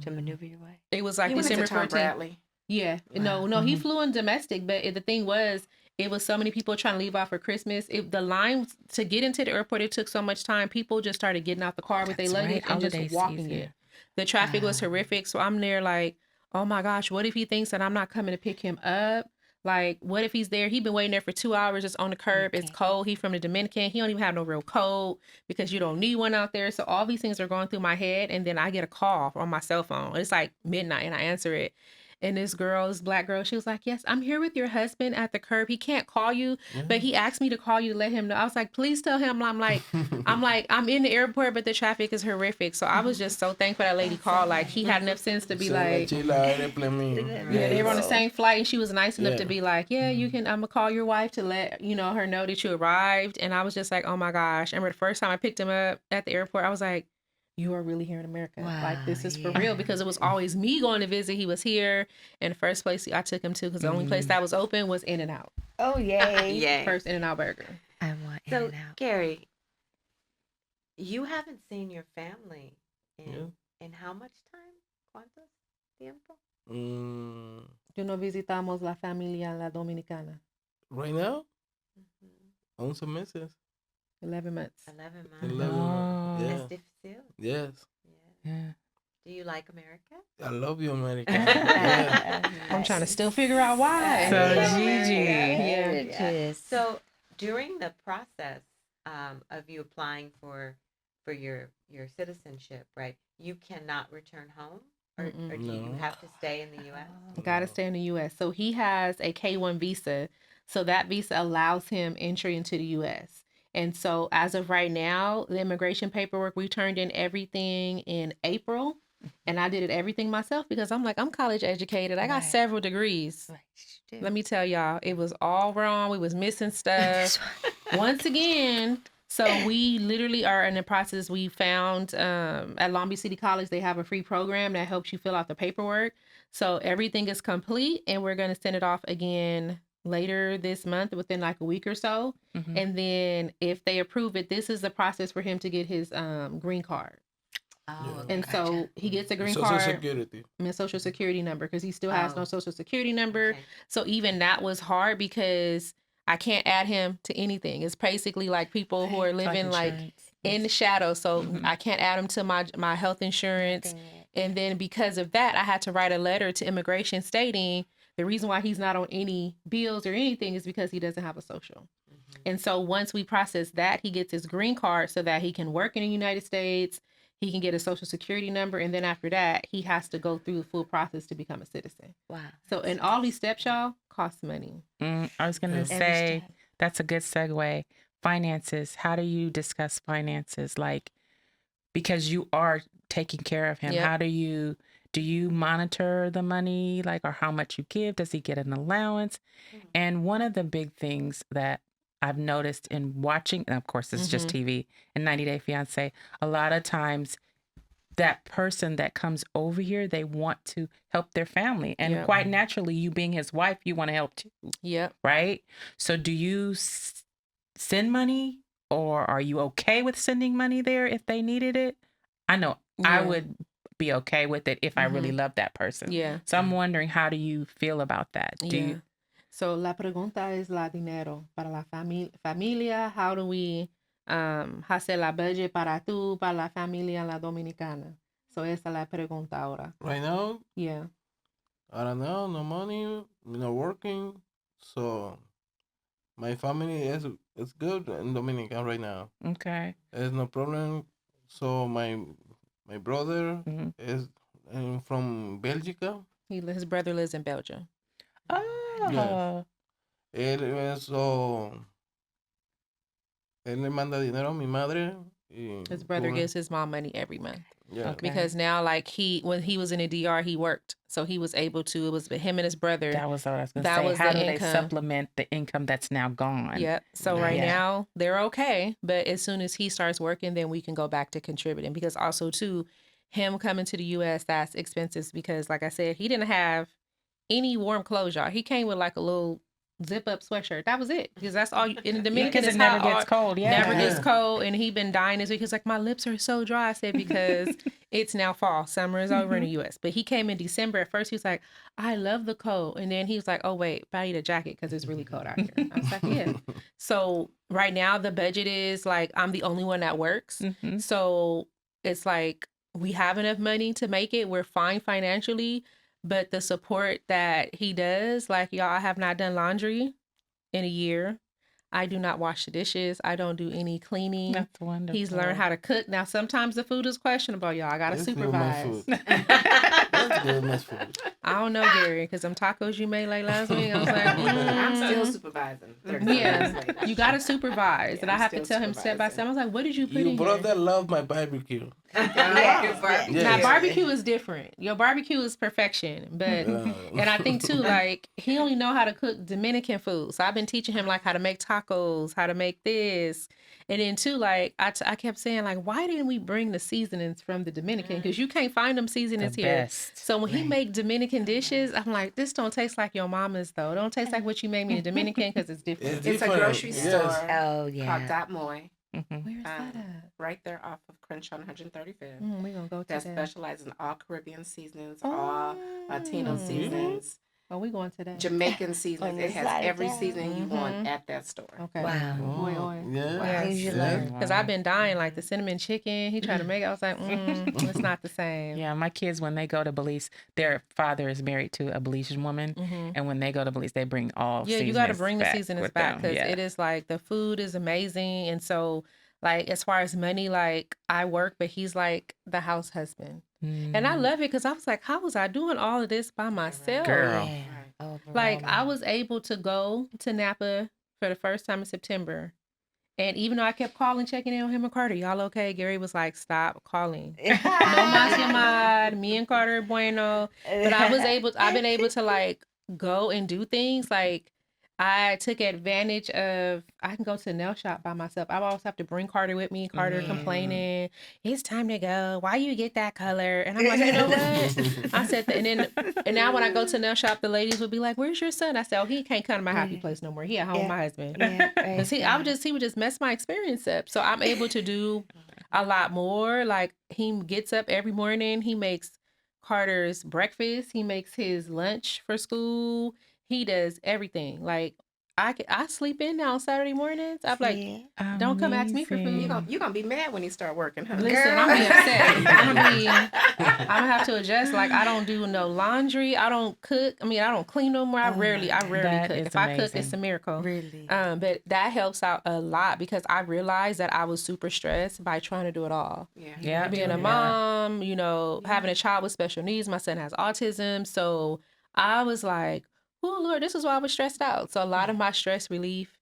to maneuver your way. It was like He went December into Tom 14th. Bradley. Yeah. No, he flew in domestic, but the thing was, it was so many people trying to leave out for Christmas. The line to get into the airport, it took so much time. People just started getting out the car with their That's luggage right, and just holiday walking season. it. The traffic was horrific. So I'm there like, oh my gosh, what if he thinks that I'm not coming to pick him up? Like, what if he's there? He's been waiting there for 2 hours just on the curb. It's cold. He from the Dominican. He don't even have no real coat because you don't need one out there. So all these things are going through my head. And then I get a call on my cell phone. It's like midnight and I answer it. And this black girl, she was like, yes, I'm here with your husband at the curb. He can't call you, but he asked me to call you to let him know. I was like, please tell him. I'm in the airport, but the traffic is horrific. So I was just so thankful that lady called. Like, he had enough sense to be like, yeah, they were on the same flight. And she was nice enough to be like, yeah, you can, I'm gonna call your wife to let, her know that you arrived. And I was just like, oh my gosh. I remember the first time I picked him up at the airport, I was like, you are really here in America. Wow, like, this is for real, because it was always me going to visit. He was here. And the first place I took him to, because the only place that was open was In-N-Out. Oh, yay. Yay. First In-N-Out burger. I want So, In-N-Out. Gary, you haven't seen your family in how much time? ¿Cuánto tiempo? Yo no visitamos la familia la dominicana. Right now? 11 meses. 11 months. 11 months. 11 months. Es Yeah. difícil. Yes. Yeah. Do you like America? I love you, America. Yeah. I'm trying to still figure out why. So, Gigi. Yeah. So during the process of you applying for your citizenship, right? You cannot return home, or do you have to stay in the U.S.? Gotta stay in the U.S. So he has a K-1 visa. So that visa allows him entry into the U.S. And so as of right now, the immigration paperwork, we turned in everything in April. And I did everything myself because I'm college educated. I got several degrees. Right. Let me tell y'all, it was all wrong. We was missing stuff. Once again, so we literally are in the process. We found at Long Beach City College, they have a free program that helps you fill out the paperwork. So everything is complete, and we're going to send it off again later this month, within like a week or so. And then if they approve it, this is the process for him to get his green card. Oh, And so he gets a green card. Social Security. And a social security number, because he still has no social security number. Okay. So even that was hard because I can't add him to anything. It's basically like people who are living like in the shadow. So I can't add him to my health insurance. And then because of that, I had to write a letter to immigration stating the reason why he's not on any bills or anything is because he doesn't have a social. And so once we process that, he gets his green card so that he can work in the United States. He can get a social security number. And then after that, he has to go through the full process to become a citizen. Wow. So, and all these steps, y'all, cost money. I was going to say, that's a good segue. Finances. How do you discuss finances? Like, because you are taking care of him. Yep. How do you monitor the money? Like, or how much you give? Does he get an allowance? And one of the big things that I've noticed in watching, and of course, it's just TV, and 90 Day Fiancé, a lot of times that person that comes over here, they want to help their family. And quite naturally, you being his wife, you want to help too. Yep. Right? So do you send money, or are you okay with sending money there if they needed it? I know I would be okay with it if I really love that person. Yeah. So I'm wondering, how do you feel about that? Do you? So la pregunta es la dinero para la familia. How do we hacer la budget para la familia la dominicana? So esa es la pregunta ahora. Right now? Yeah. I don't know. No money. No working. So my family is good in Dominican right now. Okay. There's no problem. So my brother is from Belgium. His brother lives in Belgium. Oh. Yes. Él le manda dinero a mi madre. His brother gives his mom money every month. Yeah. Okay. Because now, like, when he was in the DR, he worked. So he was able to, it was him and his brother. That was what I was going to That say. was How the do they income. supplement the income that's now gone? Yep. So right now, they're okay. But as soon as he starts working, then we can go back to contributing. Because also, too, him coming to the U.S., that's expensive because, like I said, he didn't have any warm clothes, y'all. He came with like a little zip-up sweatshirt. That was it. Because that's all in the Dominican. Because it never gets cold. Yeah. Never gets cold. And he been dying this week. He's like, my lips are so dry. I said, because it's now fall. Summer is over in the U.S. But he came in December. At first, he was like, I love the cold. And then he was like, oh, wait, but I need a jacket because it's really cold out here. I was like, yeah. So right now, the budget is like, I'm the only one that works. So it's like, we have enough money to make it. We're fine financially. but the support that he does, like y'all, I have not done laundry in a year. I do not wash the dishes. I don't do any cleaning. That's wonderful. He's learned how to cook. Now, sometimes the food is questionable, y'all. I got to supervise. That's good, Miss Food. I don't know, Gary, because them tacos you made like last week, I was like, I'm still supervising. 30 minutes yeah, later. you got to supervise. Yeah, and I I'm have to still tell him step by step. I was like, what did you put in Your here? brother love my barbecue. Yeah, right. Now, Yes. barbecue is different. Your barbecue is perfection. But, and I think too, like, he only know how to cook Dominican food. So I've been teaching him, like, how to make tacos, how to make this. And then too, like, I kept saying, like, why didn't we bring the seasonings from the Dominican? Because you can't find them seasonings The here. best. So when he make Dominican dishes, I'm like, this don't taste like your mama's, though. It don't taste like what you made me in Dominican because it's different. It's It's a different. grocery Yes. store Oh, yeah. called Dot Moy, Mhm. Where's that at? right there off of Crenshaw and 135th. We're going to go to That that. specializes in all Caribbean seasonings, all Latino Mm. seasonings, Oh, we going to that. Jamaican seasonings. the It has side of every town. seasoning you want at that store. Okay. Wow. Boy, oy. Yeah. Things you Yes. learn. Because I've been dying, like the cinnamon chicken. He tried to make it. I was like, it's not the same. Yeah, my kids, when they go to Belize, their father is married to a Belizean woman. Mhm. And when they go to Belize, they bring all Yeah, you got to seasonings bring the back seasonings with back them. because Yeah. it is like the food is amazing. And so, like, as far as money, like, I work, but he's like the house husband. And I Mm. love it because I was like, how was I doing all of this by myself? Girl. Yeah. Right. Like, I Overwhelming. was able to go to Napa for the first time in September. And even though I kept calling, checking in on him and Carter, y'all okay? Gary was like, stop calling. No mas llamad, me and Carter bueno. But I've been able to like go and do things. Like I took advantage of, I can go to the nail shop by myself. I always have to bring Carter with me. Carter complaining, it's time to go. Why you get that color? And I'm like, you know what? I said that. And now when I go to the nail shop, the ladies would be like, where's your son? I said, oh, he can't come to my happy place no more. He at home with my husband. Yeah, Cause he would just mess my experience up. So I'm able to do a lot more. Like he gets up every morning. He makes Carter's breakfast. He makes his lunch for school. He does everything. Like I sleep in now on Saturday mornings. I'm like, See? don't come ask me for Amazing. food. You gonna be mad when he start working, huh? Listen, I'm gonna be upset. I'm gonna have to adjust. Like I don't do no laundry. I don't cook. I mean, I don't clean no more. I rarely That cook. is If I cook, it's amazing. a miracle. Really? But that helps out a lot because I realized that I was super stressed by trying to do it all. Yeah. Yeah. Being a mom, you know, having a child with special needs. My son has autism. So I was like, oh, Lord, this is why I was stressed out. So a lot of my stress relief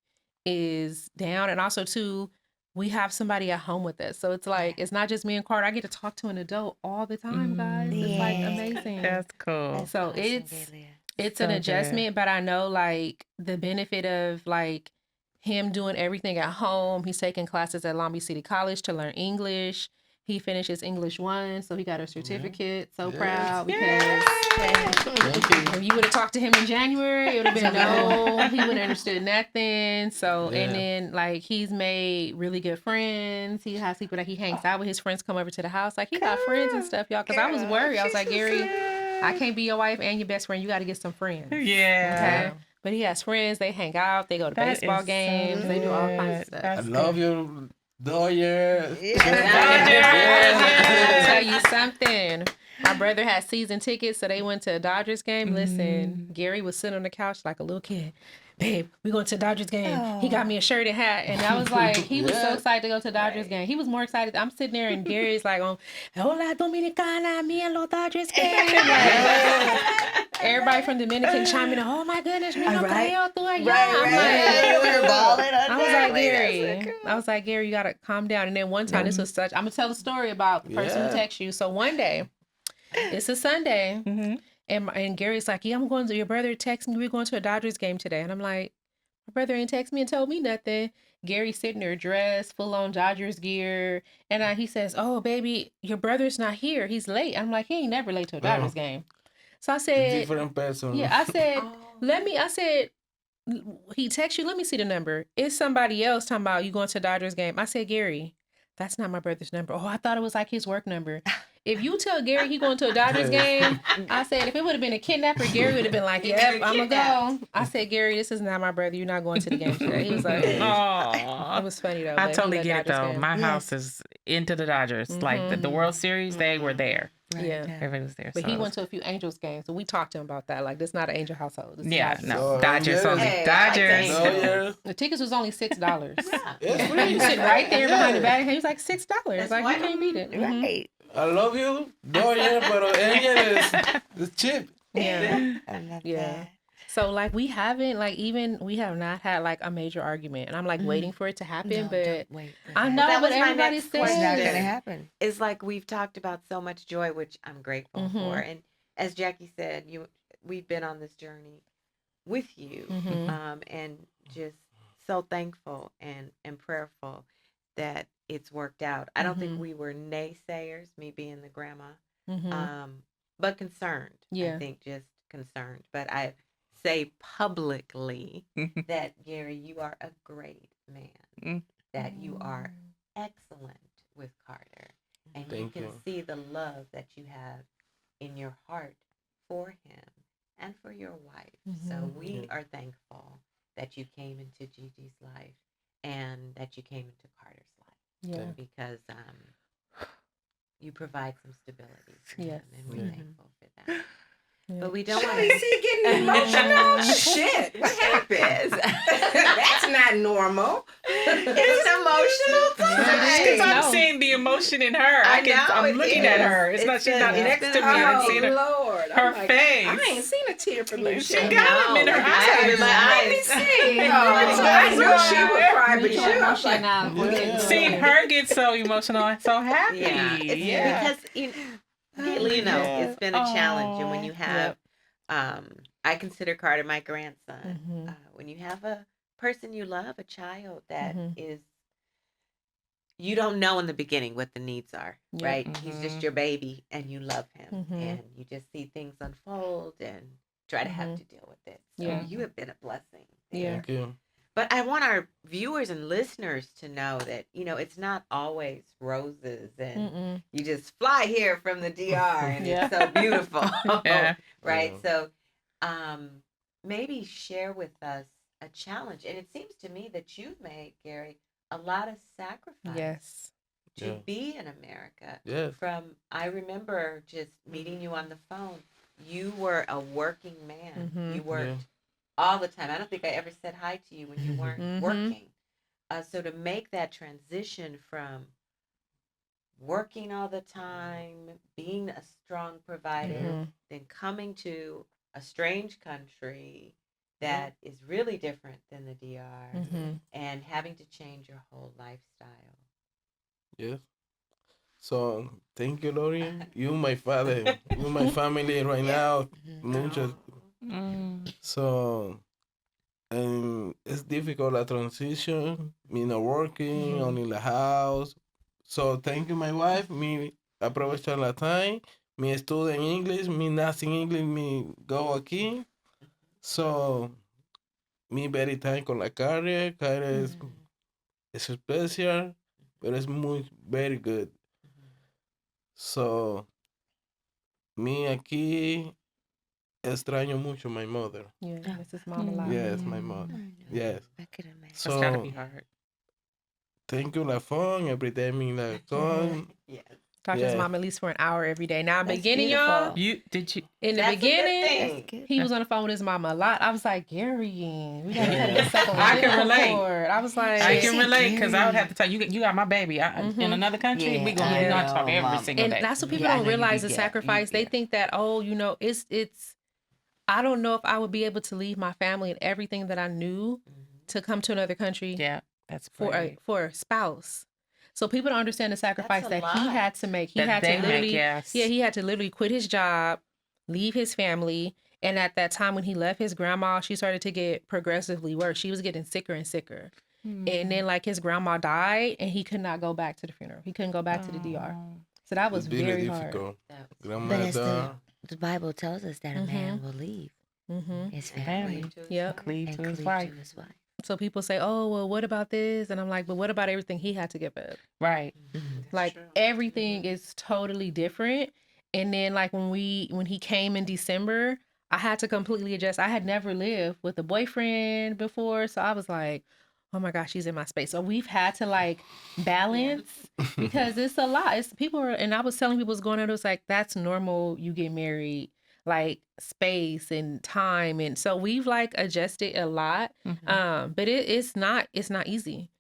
is down. And also, too, we have somebody at home with us. So it's like, it's not just me and Carter. I get to talk to an adult all the time, guys. It's like Yeah. amazing. That's cool. That's So awesome, it's Galia. it's So an good. adjustment, but I know like the benefit of like him doing everything at home. He's taking classes at Long Beach City College to learn English. He finished his English 1, so he got a certificate. So Yes. proud because Thank you. if you would have talked to him in January, it would have been no. He wouldn't have understood nothing. So and Yeah. then like he's made really good friends. He has people that he hangs out with. His friends come over to the house. Like he got friends and stuff, y'all. Because I was worried. I was like, Gary, I can't be your wife and your best friend. You got to get some friends. Yeah. Okay. But he has friends. They hang out. They go to That baseball is so games. They do all kinds of good. stuff. I That's love good. you, Dodgers. I'll tell you something. My brother had season tickets, so they went to a Dodgers game. Listen, Gary was sitting on the couch like a little kid. Babe, we going to the Dodgers game. He got me a shirt and hat. And I was like, he was so Yeah. excited to go to the Dodgers game. He was more excited. I'm sitting there and Gary's like, Hola Dominicana, me and los Dodgers game. Like, everybody from Dominican chiming in, oh my goodness, me no Right. creo tú allá. Right, I'm right. like, We were balling I was like, Gary. That's so cool. I was like, Gary, you gotta calm down. And then one time, this was such. I'm gonna tell the story about the person Yeah. who texts you. So one day, it's a Sunday, Mhm. and Gary's like, yeah, I'm going to your brother text me. We're going to a Dodgers game today, and I'm like, my brother ain't text me and told me nothing. Gary's sitting there dressed, full on Dodgers gear, and he says, oh baby, your brother's not here. He's late. I'm like, he ain't never late to a Dodgers game. So I said, Different person. yeah, I said, I said, he texts you, let me see the number. It's somebody else talking about you going to a Dodgers game. I said, Gary, that's not my brother's number. Oh, I thought it was like his work number. If you tell Gary he going to a Dodgers game, I said, if it would have been a kidnapper, Gary would have been like, yep, I'm going to go. I said, Gary, this is not my brother. You're not going to the game today. He was like, it Aw. was funny though. I but he totally let get it Dodgers though. game. My Yes. house is into the Dodgers. Like the World Series, they were there. Right. Yeah. Everybody was there. But so he it was- went to a few Angels games, so we talked to him about that. Like, this is not an Angel household. This is Yeah, Dodgers. no. So, Dodgers yes. only. Hey, I like Dodgers. the No, yeah. The tickets was only $6. Yeah. It's You free. sit right there behind the Yeah. batting cage. He was like $6. That's Like, why- you can't beat it. Mhm. Right. I love you. No, yeah, but Angel is cheap. Yeah. I love Yeah. that. So like we haven't like even we have not had like a major argument, and I'm like waiting for it to happen. No, but don't wait for I that. know, That but was my everybody next It's not says going to question. happen. It's like we've talked about so much joy, which I'm grateful Mhm. for. And as Jackie said, we've been on this journey with you, Mhm. and just so thankful and prayerful that it's worked out. I don't think Mhm. we were naysayers, me being the grandma, Mhm. but concerned. Yeah. I think just concerned. But I say publicly that Gary, you are a great man. That you are excellent with Carter, and you Thank can you. see the love that you have in your heart for him and for your wife. So Mhm. we Yeah. are thankful that you came into Gigi's life and that you came into Carter's life Yeah. because you provide some stability for Yes. him, and we're Mhm. thankful for that. Yeah. But we don't want Sheli C getting emotional. Shit, what happened? That's not normal. It's an emotional time. Because I'm No. seeing the emotion in her. I know, I'm it looking at is. her. It's not. It's She's been- not it's next been to a me. I'm journey. seeing her. Lord. her I'm like, face. I ain't seen a tear from you. She Sheli. got them in her I have eyes. in my Let me eyes. see. Oh, I knew she would cry, but We you, show I was like, emotionality. Yeah. Seeing her get so emotional and so happy. Yeah, it's Yeah. because you know Yeah. it's been a challenge, and when you Aw. have, I consider Carter my grandson. Mhm. When you have a person you love, a child that Mhm. is, you don't know in the beginning what the needs are, Yeah. right? He's just Mhm. your baby, and you love him, Mhm. and you just see things unfold and try to have Mhm. to deal with it. So Yeah. you have been a blessing. Yeah. Thank you. But I want our viewers and listeners to know that, it's not always roses and Mm-mm. you just fly here from the DR and Yeah. it's so beautiful. Yeah. Right? Yeah. So maybe share with us a challenge. And it seems to me that you've made, Gary, a lot of sacrifice Yes. to Yeah. be in America. Yes. I remember just meeting you on the phone. You were a working man. Mhm. You worked Yeah. all the time. I don't think I ever said hi to you when you weren't Mhm. working. So to make that transition from working all the time, being a strong provider, Mhm. then coming to a strange country that is really different than the DR, Mhm. and having to change your whole lifestyle. Yes. So thank you, Lori. You my father. You my family right now. Muchas. Mm. So it's difficult a transition. Me not working, Mhm. only in the house. So thank you, my wife. Me aprovechar la time. Me study English. Me nothing English. Me go aquí. So me very time con la carne. Carne es especial, pero es muy very good. So me aquí extraño mucho my mother. Yeah. Oh, This is mom a lot. Yes, my I mother. know. Yes. I could imagine. That's gotta So be hard. thank you la phone every day. Me la phone. Yes. Talk to his Yeah. mom at least for an hour every day. Now, in the That's beginning, y'all, beautiful. Did you? in the That's a good beginning, thing. That's good. he was on the phone with his mama a lot. I was like, Gary, we gotta get stuff on I can relate. record. I was like, I She can said, relate because I would "Gary." have to tell you. You got my baby. In Mhm. another country, Yeah, we I gonna know, talk every Mama. single and day. that's what people Yeah, I don't know you realize be the there. You sacrifice. be They there. think that, oh, it's. I don't know if I would be able to leave my family and everything that I knew to come to another country Yeah, that's for brave. a spouse. So people don't understand the sacrifice a that he lot. had to make. He That had they to make, literally, yes. yeah, he had to literally quit his job, leave his family. And at that time when he left his grandma, she started to get progressively worse. She was getting sicker and sicker. And then like his grandma died and he could not go back to the funeral. He couldn't go back to the DR. So that was It's really very hard. difficult. That was But as Grandmother. the Bible tells us that a man will leave Mm-hmm. his and family cleave to his Yep. wife. Cleave and to his cleave wife. to his wife. So people say, oh, well, what about this? And I'm like, but what about everything he had to give up? Right. Like true. everything is totally different. And then like when he came in December, I had to completely adjust. I had never lived with a boyfriend before. So I was like, oh my gosh, she's in my space. So we've had to like balance because it's a lot. It's people are, and I was telling people what's going on. It was like, that's normal. You get married, like space and time. And so we've like adjusted a lot. But it's not easy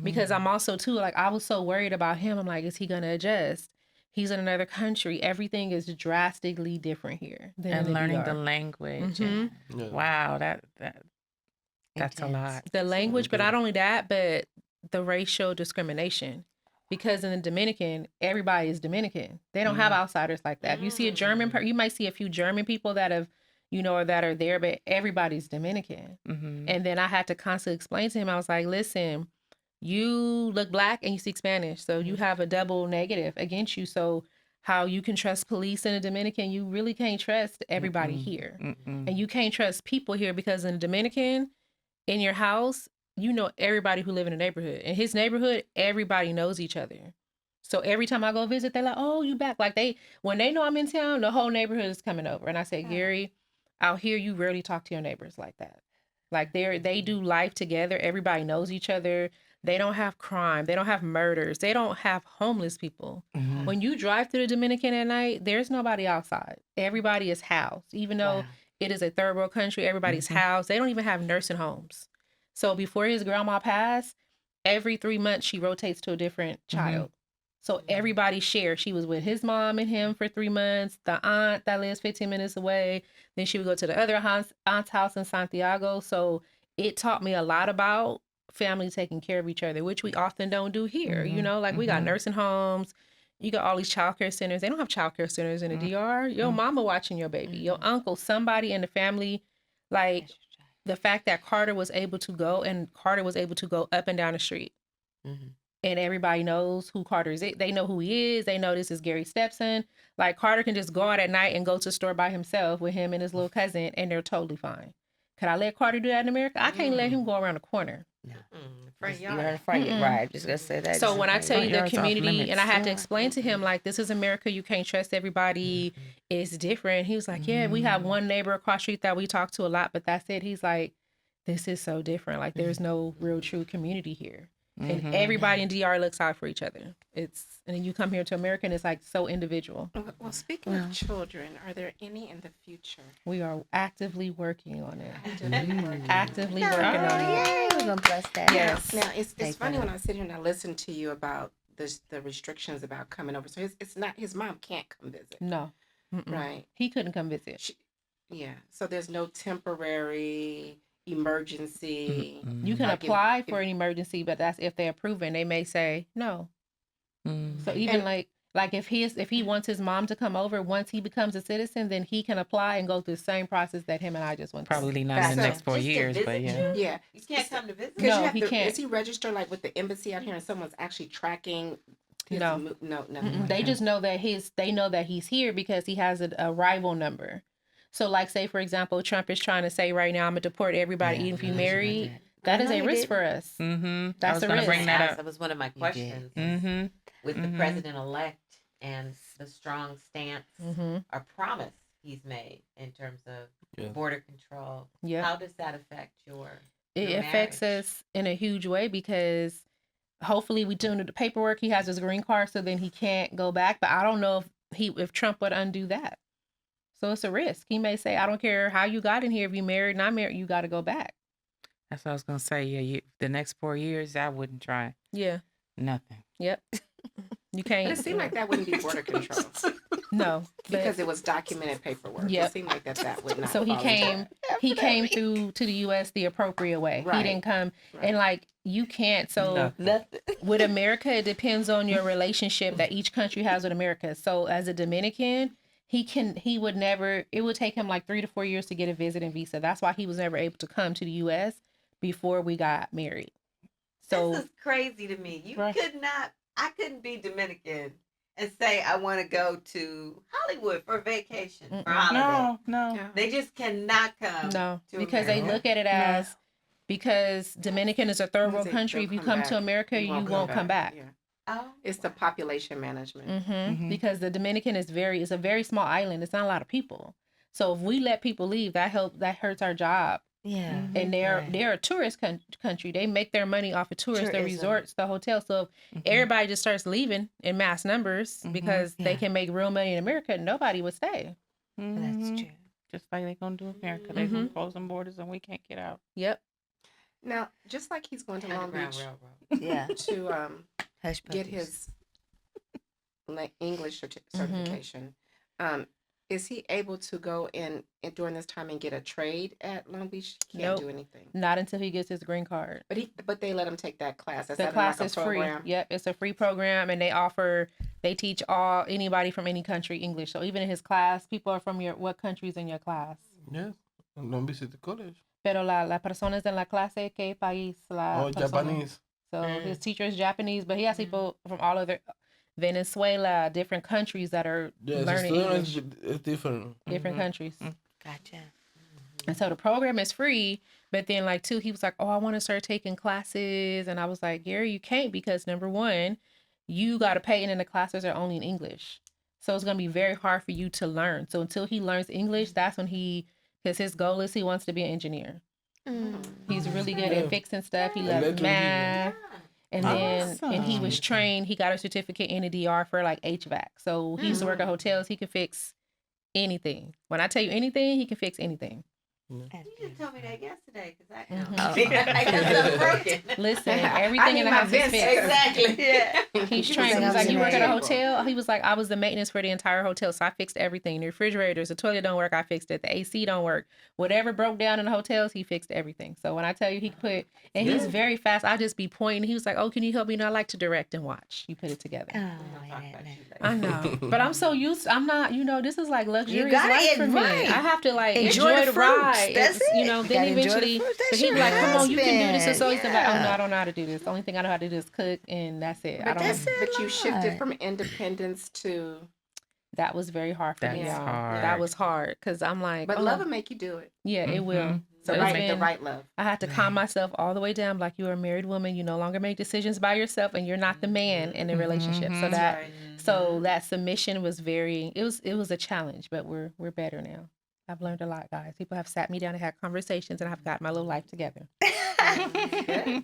because I'm also too, like, I was so worried about him. I'm like, is he going to adjust? He's in another country. Everything is drastically different here than And in the learning DR. the language. Mhm. Yeah. Wow, that's a lot. The language, but not only that, but the racial discrimination. Because in the Dominican, everybody is Dominican. They don't have outsiders like that. If you see a German, you might see a few German people that have, or that are there, but everybody's Dominican. And then I had to constantly explain to him, I was like, listen, you look black and you speak Spanish. So you have a double negative against you. So how you can trust police in the Dominican, you really can't trust everybody here. And you can't trust people here because in the Dominican, in your house, you know everybody who live in the neighborhood. In his neighborhood, everybody knows each other. So every time I go visit, they're like, oh, you back. Like when they know I'm in town, the whole neighborhood is coming over. And I say, Gary, out here, you rarely talk to your neighbors like that. Like they do life together. Everybody knows each other. They don't have crime. They don't have murders. They don't have homeless people. When you drive through the Dominican at night, there's nobody outside. Everybody is housed. Even though it is a third world country, everybody's housed. They don't even have nursing homes. So before his grandma passed, every 3 months she rotates to a different child. So everybody shares. She was with his mom and him for 3 months. The aunt that lives 15 minutes away. Then she would go to the other aunt's house in Santiago. So it taught me a lot about family taking care of each other, which we often don't do here. Like we got nursing homes. You got all these childcare centers. They don't have childcare centers in the DR. Your mama watching your baby, your uncle, somebody in the family. Like the fact that Carter was able to go up and down the street. And everybody knows who Carter is. They know who he is. They know this is Gary's stepson. Like Carter can just go out at night and go to the store by himself with him and his little cousin, and they're totally fine. Could I let Carter do that in America? I can't let him go around the corner. No. Front You're in yard. the front yard. Right. Just gonna say that. So when I tell you the Yard's off community, limits. and I had to explain to him, like, this is America. You can't trust everybody. It's different. He was like, yeah, we have one neighbor across the street that we talk to a lot, but that's it. He's like, this is so different. Like, there's no real true community here. And everybody in DR looks out for each other. And then you come here to America and it's like so individual. Well, speaking of children, are there any in the future? We are actively working on it. Actively Working on it. Yay, we're gonna bless that. Yes. Now, it's funny when I sit here and I listen to you about the restrictions about coming over. So it's not, his mom can't come visit. No. Right. He couldn't come visit. So there's no temporary emergency. You can Like apply for an emergency, but that's if they approve it. And they may say no. So even like if he wants his mom to come over once he becomes a citizen, then he can apply and go through the same process that him and I just went through. Probably not in the next 4 years, but yeah. Yeah. You can't come to visit. No, he can't. Is he registered like with the embassy out here and someone's actually tracking his No. No. They just know that he's here because he has an arrival number. So like say for example, Trump is trying to say right now, I'm gonna deport everybody even if you married. That is a risk for us. That's a risk. Bring that up. That was one of my questions. With the president-elect and the strong stance or promise he's made in terms of border control, how does that affect your affects marriage? us in a huge way because hopefully we do the paperwork. He has his green card, so then he can't go back. But I don't know if Trump would undo that. So it's a risk. He may say, I don't care how you got in here. If you married, not married, you got to go back. That's what I was gonna say. Yeah, the next 4 years, I wouldn't try Yeah. nothing. Yep. You can't. But it seemed like that wouldn't be border control No. because it was documented paperwork. Yep. It seemed like that would not. So he fall into came. that. He came through to the U.S. the appropriate way. He Right. didn't come Right. and like you can't. So Nothing. with America, it depends on your relationship that each country has with America. So as a Dominican, it would take him like 3 to 4 years to get a visiting visa. That's why he was never able to come to the U.S. before we got married. So This is crazy to me. Right. I couldn't be Dominican and say I want to go to Hollywood for vacation for holiday. No. Yeah. They just cannot come. no, to because they America. look at it as because Dominican is a third world They country. don't If you come come to back. America, you won't come back. Yeah. Oh, It's the population management. Because the Dominican is a very small island. It's not a lot of people. So if we let people leave, that hurts our job Yeah. And they're a tourist country. They make their money off of tourists, the Tourism. resorts, the hotels. So if everybody just starts leaving in mass numbers because they can make real money in America, nobody would stay. That's true. Just like they're going to do America. They're going to close them borders and we can't get out. Yep. Now, just like he's going to Long Beach Yeah. to Hush get puppies. his English certification, is he able to go in during this time and get a trade at Long Beach? He can't do anything. Not until he gets his green card. But they let him take that class. The class is free. Yep, it's a free program, and they teach anybody from any country English. So even in his class, people are from what countries in your class? Yes, Long Beach City College. Pero la personas en la clase, ¿qué país? Japanese. So his teacher is Japanese, but he has people from all over Venezuela, different countries that are learning English. It's different. Different countries. Gotcha. And so the program is free, but then he was like, oh, I want to start taking classes. And I was like, Gary, you can't, because number one, you got to pay, and then the classes are only in English. So it's going to be very hard for you to learn. So until he learns English, that's when because his goal is he wants to be an engineer. He's really good at fixing stuff. He loves math. And then and he was trained. He got a certificate in the DR for like HVAC. So he used to work at hotels. He could fix anything. When I tell you anything, he can fix anything. You just told me that yesterday because I got something broken. Listen, everything in the house is fixed. Exactly. Yeah. He's trained. He was like, you work at a hotel? He was like, I was the maintenance for the entire hotel, so I fixed everything. The refrigerators, the toilet don't work, I fixed it. The AC don't work. Whatever broke down in the hotels, he fixed everything. So when I tell you he's very fast, I just be pointing. He was like, oh, can you help me? I like to direct and watch. You put it together. I know. But I'm so used. I'm not, this is like luxurious life for me. I have to enjoy the ride. That's it. Then eventually, but he'd be like, come on, you can do this. And so he's like, oh, no, I don't know how to do this. The only thing I know how to do is cook, and that's it. But you shifted from independence to... That was very hard for me, y'all. Hard. That was hard, because I'm like... But love will make you do it. Yeah, it will. So the right love. I had to calm myself all the way down. Like, you're a married woman. You no longer make decisions by yourself, and you're not the man in the relationship. So that submission was it was a challenge, but we're better now. I've learned a lot, guys. People have sat me down and had conversations, and I've got my little life together.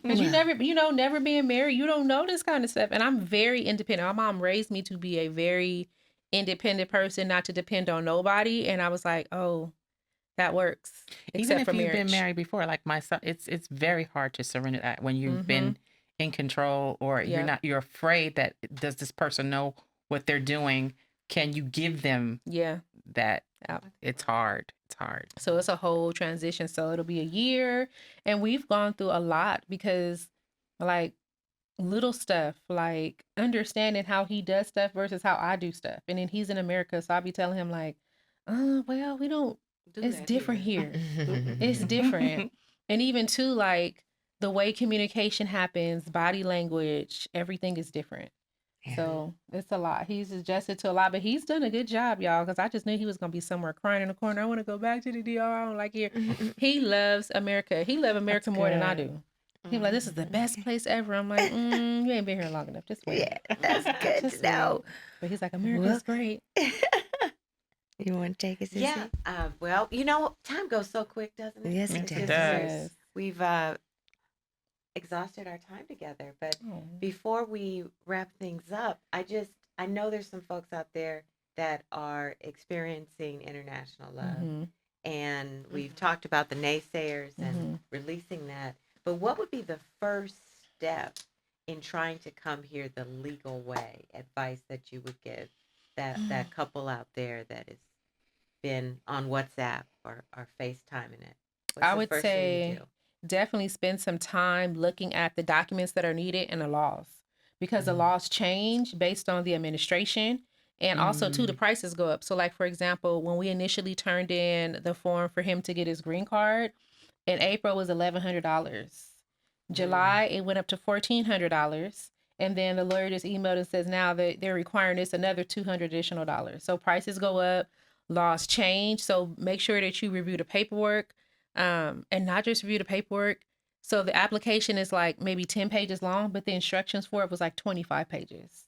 Because never being married, you don't know this kind of stuff. And I'm very independent. My mom raised me to be a very independent person, not to depend on nobody. And I was like, oh, that works. Even if you've been married before, like my son, it's very hard to surrender that when you've been in control, or you're afraid that, does this person know what they're doing? Can you give them that? It's hard. So it's a whole transition. So it'll be a year, and we've gone through a lot, because like little stuff, like understanding how he does stuff versus how I do stuff. And then he's in America, so I'll be telling him like, well, we don't do it's different here. It's different. And even too, like the way communication happens, body language, everything is different. Yeah. So it's a lot. He's adjusted to a lot, but he's done a good job, y'all, because I just knew he was going to be somewhere crying in the corner. I want to go back to the DR. I don't like here. He loves America. He loves America more than I do. He's like, this is the best place ever. I'm like, you ain't been here long enough. Just wait. Yeah, that's good to know. But he's like, America's great. You want to take us? Yeah. Well, time goes so quick, doesn't it? Yes, it does. Yes. We've exhausted our time together, but before we wrap things up, I know there's some folks out there that are experiencing international love, and we've talked about the naysayers and releasing that, but what would be the first step in trying to come here the legal way? Advice that you would give that couple out there that has been on WhatsApp or FaceTiming it? I would say definitely spend some time looking at the documents that are needed and the laws, because the laws change based on the administration, and also too, the prices go up. So like, for example, when we initially turned in the form for him to get his green card, in April was $1,100. July, it went up to $1,400. And then the lawyer just emailed and says now that they're requiring this another $200 additional. So prices go up, laws change. So make sure that you review the paperwork. And not just review the paperwork. So the application is like maybe 10 pages long, but the instructions for it was like 25 pages.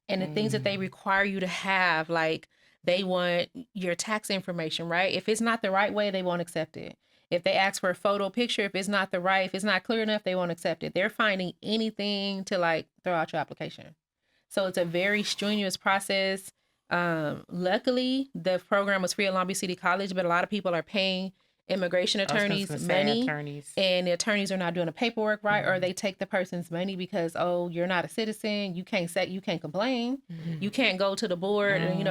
And the things that they require you to have, like they want your tax information, right? If it's not the right way, they won't accept it. If they ask for a photo picture, if it's not if it's not clear enough, they won't accept it. They're finding anything to like throw out your application. So it's a very strenuous process. Luckily, the program was free at Long Beach City College, but a lot of people are paying immigration attorneys money, and the attorneys are not doing the paperwork right, or they take the person's money because, oh, you're not a citizen, you can't complain, you can't go to the board and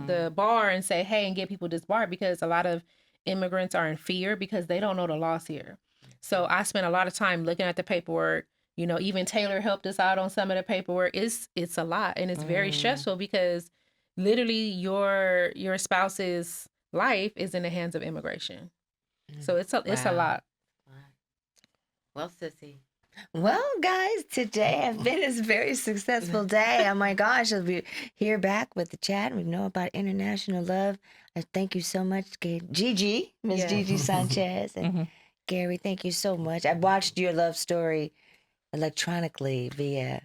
the bar and say, hey, and get people disbarred, because a lot of immigrants are in fear because they don't know the laws here. So I spent a lot of time looking at the paperwork. Even Taylor helped us out on some of the paperwork. It's a lot, and it's very stressful because literally your spouse's life is in the hands of immigration. So it's a lot. Well, Sissy. Well, guys, today has been a very successful day. Oh my gosh, we'll be here back with the chat. We know about international love. Thank you so much, Gigi, Miss GiGi Sanchez, and Gary. Thank you so much. I watched your love story electronically via,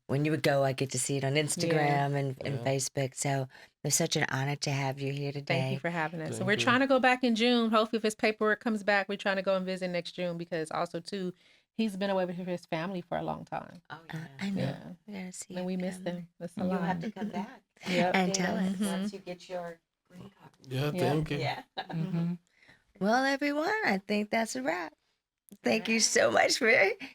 when you would go, I get to see it on Instagram and Facebook. So it's such an honor to have you here today. Thank you for having us. So we're trying to go back in June. Hopefully, if his paperwork comes back, we're trying to go and visit next June, because also too, he's been away with his family for a long time. Oh yeah, I know. We gotta see. And we miss them. That's a lot. You'll have to come back. And tell us once you get your green card. Yeah, thank you. Yeah. Well, everyone, I think that's a wrap. Thank you so much for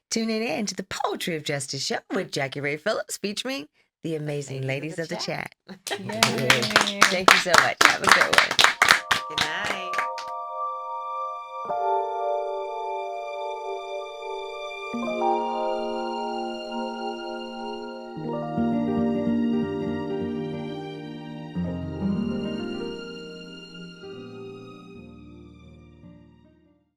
tuning in to the Poetry of Justice show with JackieRay Phillips, featuring the amazing ladies of the chat. Thank you so much. Have a good one. Good night.